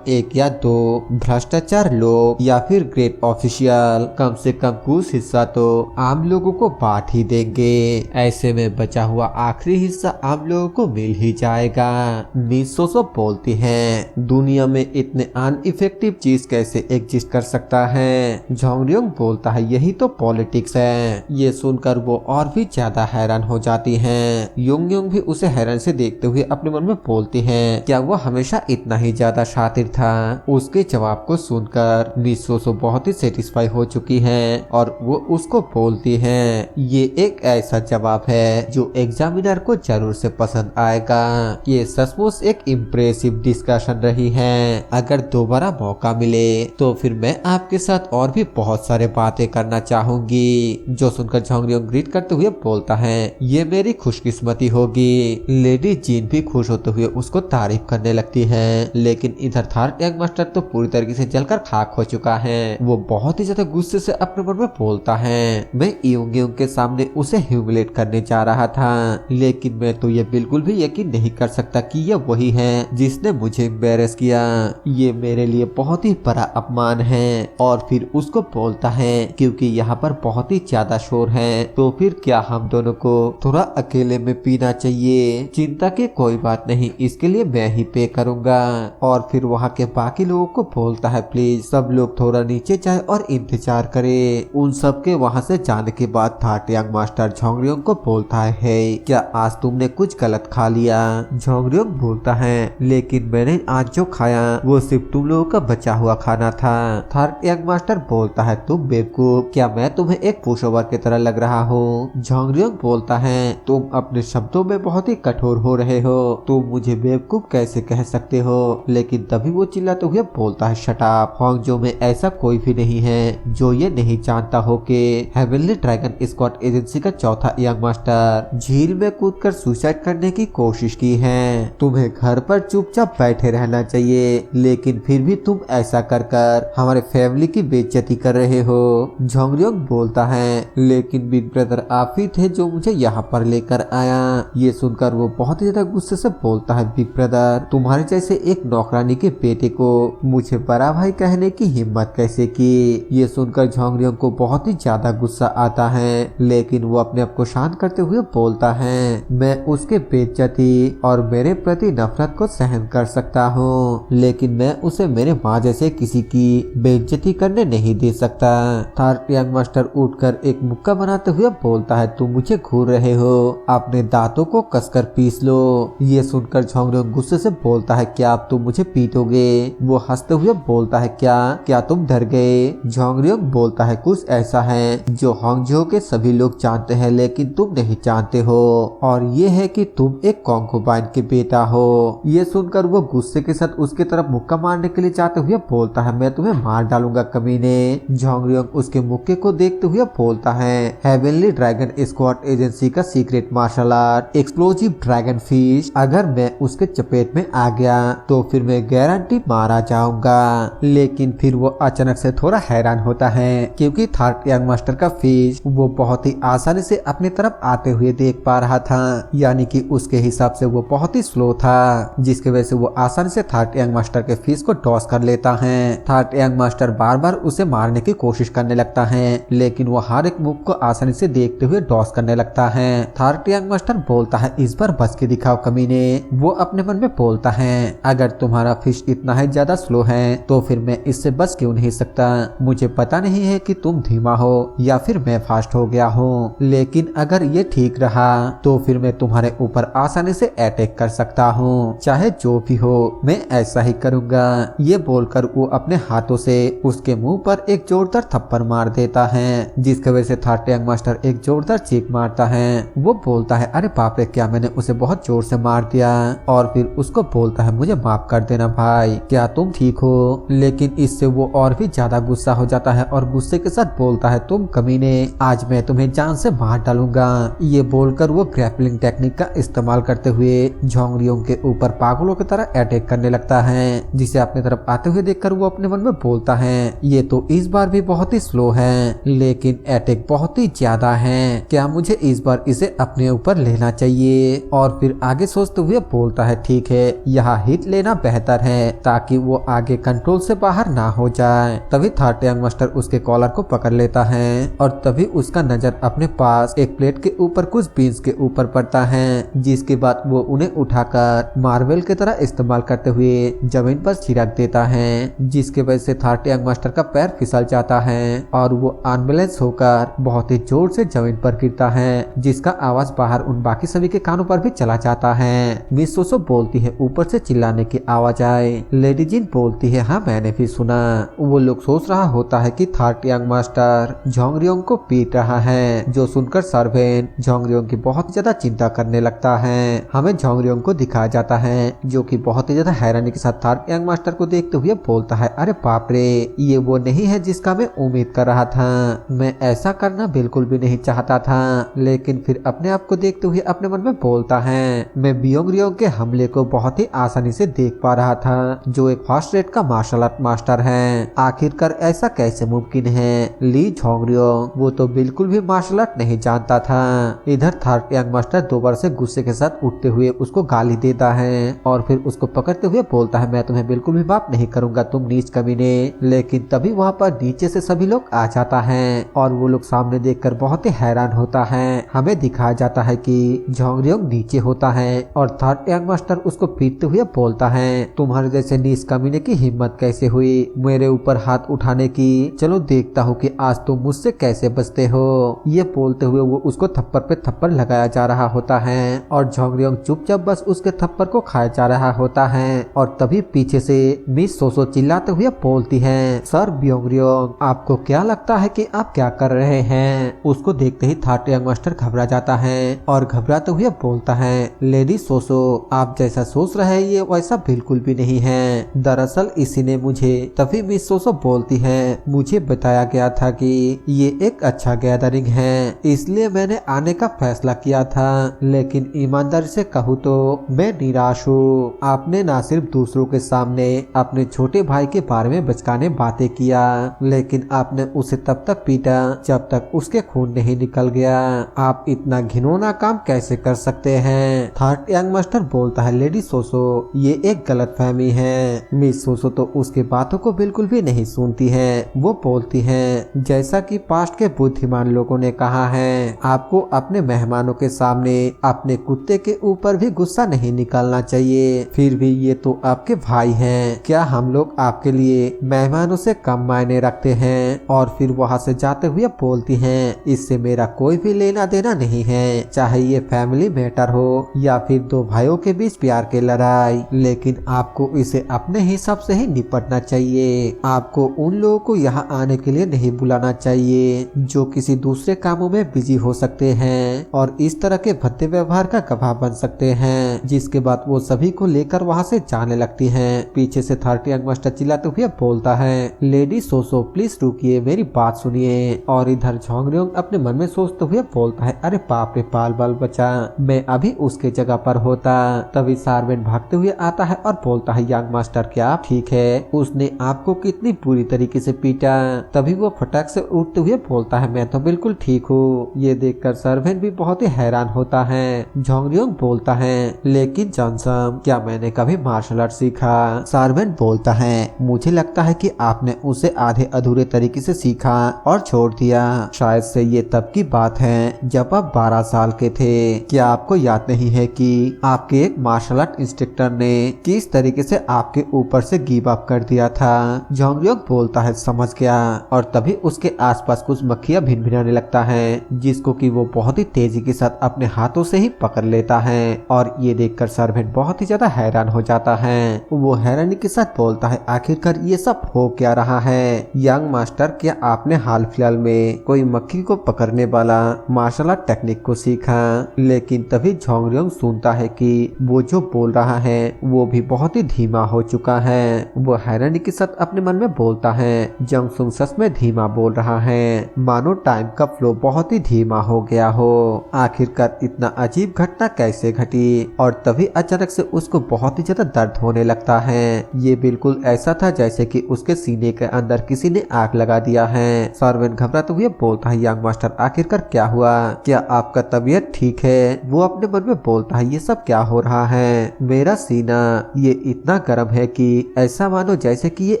एक या दो भ्रष्टाचार लोग या फिर ग्रेट ऑफिशियल कम से कम कुछ हिस्सा तो आम लोगों को बांट ही देंगे। ऐसे में बचा हुआ आखिरी हिस्सा आम लोगों को मिल ही जाएगा। मिस सोसो बोलती है दुनिया में इतने अनइफेक्टिव चीज कैसे एग्जिस्ट कर सकता है। झोंगरियोंग बोलता है यही तो पॉलिटिक्स है। ये सुनकर वो और भी ज्यादा हैरान हो जाती है। योंगयोंग भी उसे हैरान से देखते हुए अपने मन में बोलती है क्या वो हमेशा इतना ही ज्यादा शातिर था। उसके जवाब को सुनकर मिस सोसो बहुत ही सेटिस्फाई हो चुकी है और वो उसको बोलती है ये एक ऐसा जवाब है जो एग्जामिनर को जरूर से पसंद आएगा। ये सचमुच एक इम्प्रेसिव डिस्कशन रही है। अगर दोबारा मौका मिले तो फिर मैं आपके साथ और भी बहुत सारे बातें करना चाहूंगी। जो सुनकर झोंगरियोंग ग्रीट करते हुए बोलता है ये मेरी खुशकिस्मती होगी। लेडी जीन भी खुश होते हुए उसको तारीफ करने लगती है, लेकिन इधर थर्ड यंग मास्टर तो पूरी तरीके से जलकर खाक हो चुका है। वो बहुत ही ज्यादा गुस्से से अपने मन में बोलता है मैं योंगयोंग के सामने उसे ह्यूमिलेट करने जा रहा था, लेकिन मैं तो ये बिल्कुल भी यकीन नहीं कर सकता कि ये वही है जिसने मुझे एम्बैरेस किया। ये मेरे लिए बहुत ही बड़ा अपमान है। और फिर उसको बोलता है क्योंकि यहाँ पर बहुत ही ज्यादा शोर है तो फिर क्या हम दोनों को थोड़ा अकेले में पीना चाहिए। चिंता की कोई बात नहीं, इसके लिए मैं ही पे करूंगा। और फिर वहाँ के बाकी लोगों को बोलता है प्लीज सब लोग थोड़ा नीचे जाए और इंतजार करे। उन सब के वहाँ से जाने के बाद थर्ड यंग मास्टर झोंगरियोंग को बोलता है हे, क्या आज तुमने कुछ गलत खा लिया। झोंगरियोंग बोलता है लेकिन मैंने आज जो खाया वो सिर्फ तुम लोगों का बचा हुआ खाना था। थर्ड यंग मास्टर बोलता है तुम बेवकूफ, क्या मैं तुम्हें एक पुशओवर की तरह लग रहा हूँ। झोंगरियोंग बोलता है तुम अपने शब्दों में बहुत ही कठोर हो रहे हो, तुम मुझे बेवकूफ कैसे कह सकते हो। लेकिन तभी वो चिल्लाते हुए बोलता है शट अप, हांगजो में ऐसा कोई भी नहीं है जो ये नहीं जानता हो कि हेवनली ड्रैगन स्क्वाड एजेंसी का चौथा यंग मास्टर झील में कूदकर सुसाइड करने की कोशिश की है। तुम्हें घर पर चुपचाप बैठे रहना चाहिए, लेकिन फिर भी तुम ऐसा कर कर हमारे फैमिली की बेइज्जती कर रहे हो। झोंगरियोंग बोलता है लेकिन बिग ब्रदर आप ही थे जो मुझे यहाँ पर लेकर आया। ये सुनकर वो बहुत ही ज्यादा गुस्से से बोलता है, बिग ब्रदर तुम्हारे जैसे एक नौकरानी के बेटे को मुझे बड़ा भाई कहने की हिम्मत कैसे की। ये सुनकर झोंगरियोंग को बहुत ही ज्यादा गुस्सा आता है, लेकिन वो अपने आप को शांत करते हुए बोलता है मैं उसके बेइज्जती और मेरे प्रति नफरत को सहन कर सकता हूँ, लेकिन मैं उसे मेरे माँ जैसे किसी की बेइज्जती करने नहीं दे सकता। थर्ड यंग मास्टर उठकर एक मुक्का बनाते हुए बोलता है तुम मुझे घूर रहे हो, अपने दांतों को कसकर पीस लो। ये सुनकर झोंगरियोंग गुस्से से बोलता है क्या अब तुम मुझे पीटोगे। वो हंसते हुए बोलता है क्या तुम डर गए। झोंगरियोंग बोलता है कुछ ऐसा है जो हांगझो के सभी लोग जानते हैं लेकिन तुम नहीं जानते हो, और ये है कि तुम एक कॉन्कुबाइन के बेटा हो। ये सुनकर वो गुस्से के साथ उसके तरफ मुक्का मारने के लिए जाते हुए बोलता है मैं तुम्हें मार डालूंगा कमीने। झोंगरियोंग उसके मुक्के को देखते हुए बोलता है हेवनली ड्रैगन स्क्वाड एजेंसी का secret martial art explosive dragon fish, अगर मैं उसके चपेट में आ गया तो फिर मैं गारंटी मारा जाऊंगा। लेकिन फिर वो अचानक से थोड़ा हैरान होता है क्योंकि थर्ड यंग मास्टर का फिश वो बहुत ही आसानी से अपनी तरफ आते हुए देख पा रहा था, यानी कि उसके हिसाब से वो बहुत ही स्लो था, जिसकी वजह से वो आसानी से थर्ड यंग मास्टर के फिश को टॉस कर लेता है। थर्ड यंग मास्टर बार बार उसे मारने की कोशिश करने लगता है, लेकिन वो हर एक मूव को आसानी से देखते हुए टॉस करने लगता है। थर्ड यंग मास्टर बोलता है इस बार बच के दिखाओ कमीने। वो अपने मन में बोलता है अगर तुम्हारा फिश इतना ही ज्यादा स्लो है तो फिर मैं इससे बच क्यों नहीं सकता। मुझे पता नहीं है कि तुम धीमा हो या फिर मैं फास्ट हो गया हूँ, लेकिन अगर ये ठीक रहा तो फिर मैं तुम्हारे ऊपर आसानी से अटैक कर सकता हूँ, चाहे जो भी हो मैं ऐसा ही करूँगा। ये बोलकर वो अपने हाथों से उसके मुंह पर एक जोरदार थप्पड़ मार देता है, जिसकी वजह से थर्ड यंग मास्टर एक जोरदार चीख मारता है। वो बोलता है अरे बाप रे क्या मैंने उसे बहुत जोर से मार दिया, और फिर उसको बोलता है मुझे माफ कर देना भाई, क्या तुम ठीक हो। लेकिन इससे वो और भी ज्यादा गुस्सा हो जाता है और गुस्से के साथ बोलता है तुम कमीने, आज मैं तुम्हें जान से मार डालूंगा। ये बोलकर वो ग्रैपलिंग टेक्निक का इस्तेमाल करते हुए झोंगरियोंग के ऊपर पागलों की तरह अटैक करने लगता है, जिसे अपनी तरफ आते हुए देखकर वो अपने मन में बोलता है ये तो इस बार भी बहुत ही स्लो है, लेकिन अटैक बहुत ही ज्यादा है, क्या मुझे इस बार इसे अपने ऊपर लेना चाहिए। और फिर आगे सोचते हुए बोलता है ठीक है यहाँ हिट लेना बेहतर है ताकि वो आगे कंट्रोल से बाहर ना हो जाए। तभी थर्ड यंग मास्टर उसके कॉलर को पकड़ लेता है और तभी उसका नजर अपने पास एक प्लेट के ऊपर कुछ बीन्स के ऊपर पड़ता है, जिसके बाद वो उन्हें उठाकर मार्बल की तरह इस्तेमाल करते हुए जमीन पर छिड़क देता है, जिसके वजह से थर्ड यंग मास्टर का पैर फिसल जाता है और वो अनबैलेंस होकर बहुत ही जोर से जमीन पर गिरता है, जिसका आवाज बाहर उन बाकी सभी के कानों पर भी चला जाता है। मिस सोसो बोलती है ऊपर से चिल्लाने की आवाज आए। लेडी जिन बोलती है हाँ मैंने भी सुना। वो लोग सोच रहा होता है कि थर्ड यंग मास्टर झोंगरियोंग को पीट रहा है, जो सुनकर सर्वेंट झोंगरियोंग की बहुत ज्यादा चिंता करने लगता है। हमें झोंगरियोंग को दिखाया जाता है जो कि बहुत ही ज्यादा हैरानी के साथ थर्ड यंग मास्टर को देखते हुए बोलता है अरे बाप रे ये वो नहीं है जिसका मैं उम्मीद कर रहा था, मैं ऐसा करना बिल्कुल भी नहीं चाहता था। लेकिन फिर अपने आप को देखते हुए अपने मन में बोलता है मैं बियोंगरियोंग के हमले को बहुत ही आसानी से देख पा रहा था, जो एक फास्ट रेट का मार्शल आर्ट मास्टर है, आखिरकार ऐसा कैसे मुमकिन है। ली झोंगरियोंग वो तो बिल्कुल भी मार्शल आर्ट नहीं जानता था। इधर थर्ड यंग मास्टर दोबारा से गुस्से के साथ उठते हुए उसको गाली देता है और फिर उसको पकड़ते हुए बोलता है मैं तुम्हें बिल्कुल भी माफ नहीं करूंगा तुम नीच कमीने। लेकिन तभी वहाँ पर नीचे से सभी लोग आ जाता है और वो लोग सामने देखकर बहुत ही हैरान होता है। हमें दिखाया जाता है कि झोंगरियोंग नीचे होता है और थर्ड यंग मास्टर उसको पीटते हुए बोलता है तुम्हारे जैसे नीच कमीने की हिम्मत कैसे हुई मेरे ऊपर हाथ उठाने की, चलो देखता हूँ कि आज तुम मुझसे कैसे बचते हो। ये बोलते हुए वो उसको थप्पड़ पे थप्पड़ लगाया जा रहा होता है और झोंगरियोंग चुपचाप बस उसके थप्पड़ को खाया जा रहा होता है। और तभी पीछे से मिस सोसो चिल्लाते हुए बोलती है सर बियोंगरियोंग आपको क्या लगता है कि आप क्या कर रहे हैं। उसको देखते ही थर्ड यंग मास्टर घबरा जाता है और घबराते हुए बोलता है लेडी सोसो आप जैसा सोच रहे हैं ये वैसा बिल्कुल भी नहीं है, दरअसल इसी ने मुझे। तभी मिस सोसो बोलती है मुझे बताया गया था कि ये एक अच्छा गैदरिंग है इसलिए मैंने आने का फैसला किया था, लेकिन ईमानदारी से कहूँ तो मैं निराश हूँ। आपने ना सिर्फ दूसरों के सामने अपने छोटे भाई के बारे में बचकाने बातें किया, लेकिन आपने उसे तब तक पीटा जब तक उसके खून नहीं निकल गया। आप इतना घिनौना काम कैसे कर सकते हैं? थर्ड यंग मास्टर बोलता है, लेडी सोसो, ये एक गलत फहमी है। मिस सोसो तो उसके बातों को बिल्कुल भी नहीं सुनती है। वो बोलती है, जैसा कि पास्ट के बुद्धिमान लोगों ने कहा है, आपको अपने मेहमानों के सामने अपने कुत्ते के ऊपर भी गुस्सा नहीं निकालना चाहिए। फिर भी ये तो आपके भाई हैं। क्या हम लोग आपके लिए मेहमानों से कम मायने रखते हैं? और फिर वहाँ से जाते हुए बोलती हैं, इससे मेरा कोई भी लेना देना नहीं है, चाहे ये फैमिली मैटर हो या फिर दो भाइयों के बीच प्यार की लड़ाई, लेकिन आपको इसे अपने हिसाब से ही निपटना चाहिए। आपको उन लोगों को यहाँ आने के लिए नहीं बुलाना चाहिए जो किसी दूसरे कामों में बिजी हो सकते हैं और इस तरह के भद्दे व्यवहार का गवाह बन सकते हैं। जिसके बाद वो सभी को लेकर वहाँ से जाने लगती हैं। पीछे से थर्ड यंग मास्टर चिल्लाते हुए बोलता है, लेडी सोसो प्लीज रुकिए, मेरी बात सुनिए। और इधर झोंगरियोंग अपने मन में सोचते हुए बोलता है, अरे बाप रे बाल बाल बचा, मैं अभी उसके जगह पर होता। तभी सार्वेन भागते हुए आता है और बोलता है, यंग मास्टर क्या आप ठीक है? उसने आपको कितनी बुरी तरीके से पीटा। तभी वो फटाक से उठते हुए बोलता है, मैं तो बिल्कुल ठीक हूँ। ये देखकर सार्वेन भी बहुत ही हैरान होता है। झोंगरियोंग बोलता है, लेकिन जॉनसन क्या मैंने कभी मार्शल आर्ट सीखा? सार्वेन बोलता है, मुझे लगता है कि आपने उसे आधे अधूरे तरीके से सीखा और छोड़ दिया। शायद से ये तब की बात है जब आप 12 साल के थे। क्या आपको याद नहीं है कि आपके एक मार्शल आर्ट इंस्ट्रक्टर ने किस तरीके से आपके ऊपर से गिव अप कर दिया था? झोंगरियोंग बोलता है, समझ गया। और तभी उसके आसपास कुछ मक्खियां भिनभिनाने लगता है, जिसको कि वो बहुत ही तेजी के साथ अपने हाथों से ही पकड़ लेता है। और ये देखकर सार्वेन बहुत ही ज्यादा हैरान हो जाता है। वो हैरानी के साथ बोलता है, आखिरकार ये सब हो क्या रहा है? यंग मास्टर, क्या आपने हाल फिलहाल में कोई मक्खी को पकड़ने वाला मार्शल आर्ट टेक्निक को सीखा? लेकिन तभी झोंगरियोंग सुनता है कि वो जो बोल रहा है वो भी बहुत ही धीमा हो चुका है। वो हैरानी के साथ अपने मन में बोलता है, जंगसुंग सच में धीमा बोल रहा है, मानो टाइम का फ्लो बहुत ही धीमा हो गया हो। आखिरकार इतना अजीब घटना कैसे घटी? और तभी अचानक से उसको बहुत ही ज्यादा दर्द होने लगता है। ये बिल्कुल ऐसा था जैसे कि उसके सीने के अंदर किसी ने आग लगा दिया है। सार्वेन घबराते हुए बोलता है, यंग मास्टर आखिरकार क्या हुआ? क्या आपका तबीयत ठीक है? वो अपने मन में बोलता है, ये सब क्या हो रहा है? मेरा सीना ये इतना गर्म है कि ऐसा मानो जैसे कि ये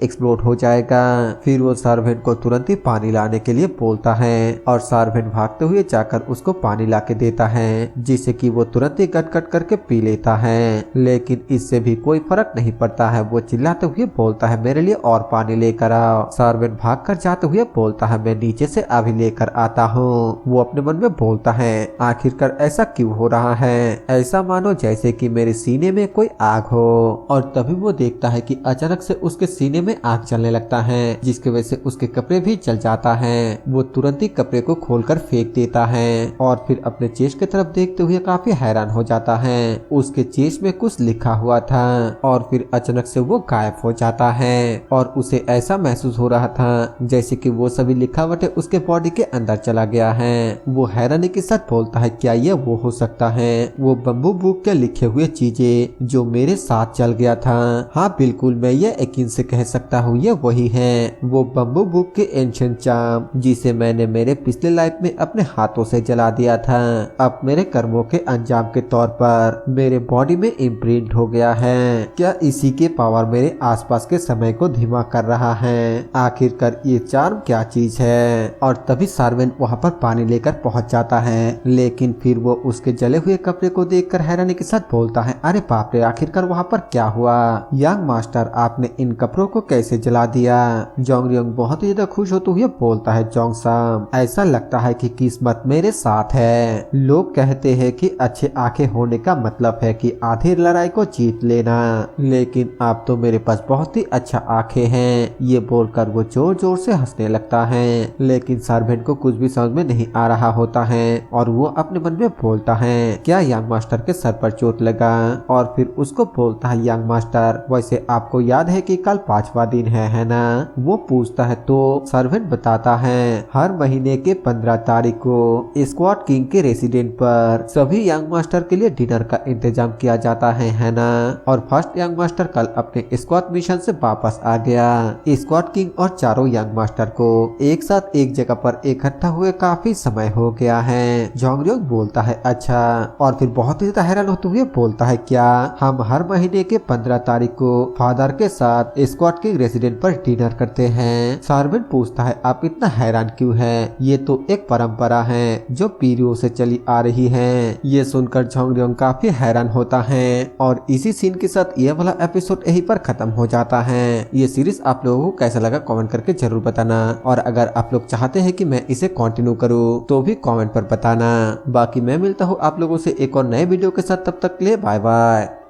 एक्सप्लोड हो जाएगा। फिर वो सार्वेन को तुरंत ही पानी लाने के लिए बोलता है और सार्वेन भागते हुए जाकर उसको पानी ला के देता है, जिसे कि वो तुरंत ही गट गट करके पी लेता है। लेकिन इससे भी कोई फर्क नहीं पड़ता है। वो चिल्लाते हुए बोलता है, मेरे लिए और पानी लेकर आओ। सार्वेन भागकर जाते हुए बोलता है, मैं नीचे से अभी लेकर आता हूँ। वो अपने मन में बोलता है, आखिरकार ऐसा क्यों हो रहा है? ऐसा मानो जैसे कि मेरे सीने में कोई आग हो। और तभी वो देखता है कि अचानक से उसके सीने में आग चलने लगता है, जिसकी वजह से उसके कपड़े भी जल जाता है। वो तुरंत ही कपड़े को खोलकर फेंक देता है और फिर अपने चेस्ट की तरफ देखते हुए काफी हैरान हो जाता है। उसके चेस्ट में कुछ लिखा हुआ था और फिर अचानक से वो गायब हो जाता है और उसे ऐसा महसूस हो रहा था जैसे कि वो सभी लिखावटें उसके बॉडी के अंदर चला गया है। वो हैरानी के साथ बोलता है, क्या ये वो हो सकता है? वो बम्बू बुक के लिखे हुए चीजें जो मेरे साथ चल गया था। हाँ बिल्कुल, मैं ये यकीन से कह सकता हूँ ये वही है। वो बम्बू बुक के एंशिएंट चार्म जिसे मैंने मेरे पिछले लाइफ में अपने हाथों से जला दिया था, अब मेरे कर्मों के अंजाम के तौर पर मेरे बॉडी में इम्प्रिंट हो गया है। क्या इसी के पावर मेरे आसपास के समय को धीमा कर रहा है? आखिरकार ये चार्म क्या चीज है? और तभी सार्वेन वहाँ पर पानी लेकर पहुँच जाता है, लेकिन फिर वो उसके जले हुए कपड़े को देखकर हैरानी के साथ बोलता है, अरे बाप रे, आखिरकार वहाँ पर क्या हुआ? यंग मास्टर, आपने इन कपड़ों को कैसे जला दिया? झोंगरियोंग बहुत ही ज्यादा खुश होते हुए बोलता है, जोंगसम, ऐसा लगता है कि किस्मत मेरे साथ है। लोग कहते हैं कि अच्छे आंखें होने का मतलब है कि आधी लड़ाई को जीत लेना, लेकिन अब तो मेरे पास बहुत ही अच्छा आंखें हैं। ये बोलकर वो जोर जोर से हंसने लगता है, लेकिन सार्वेन को कुछ भी समझ में नहीं आ रहा होता है और वो अपने मन में बोलता है, क्या यंग मास्टर के सर पर चोट लगा? और फिर उसको बोलता है, यंग मास्टर, वैसे आपको याद है कि कल 5वां दिन है ना? वो पूछता है तो सार्वेन बताता है, हर महीने के 15 तारीख को स्क्वाड किंग के रेसिडेंट पर सभी यंग मास्टर के लिए डिनर का इंतजाम किया जाता है ना? और फर्स्ट यंग मास्टर कल अपने स्क्वाड मिशन से वापस आ गया। स्क्वाड किंग और चारों यंग मास्टर को एक साथ एक जगह पर इकट्ठा हुए काफी समय हो गया है। जोंगरियोंग बोलता है अच्छा, और फिर बहुत ही ज्यादा हैरान होते हुए बोलता है क्या हम हर महीने के 15 तारीख को फादर के साथ स्क्वाड किंग रेसिडेंट पर डिनर करते हैं। सार्वेन पूछता है आप इतना हैरान क्यों हैं? ये तो एक परंपरा है जो पीढ़ियों से चली आ रही है। ये सुनकर जोंगरियोंग काफी हैरान होता है और इसी सीन के साथ ये वाला एपिसोड यहीं पर खत्म हो जाता है। ये सीरीज आप लोगों को कैसा लगा कमेंट करके जरूर बताना, और अगर आप लोग चाहते हैं कि मैं इसे कंटिन्यू करूं तो भी कमेंट पर बताना। बाकी मैं मिलता हूँ आप लोगों से एक और नए वीडियो के साथ, तब तक के लिए बाय बाय।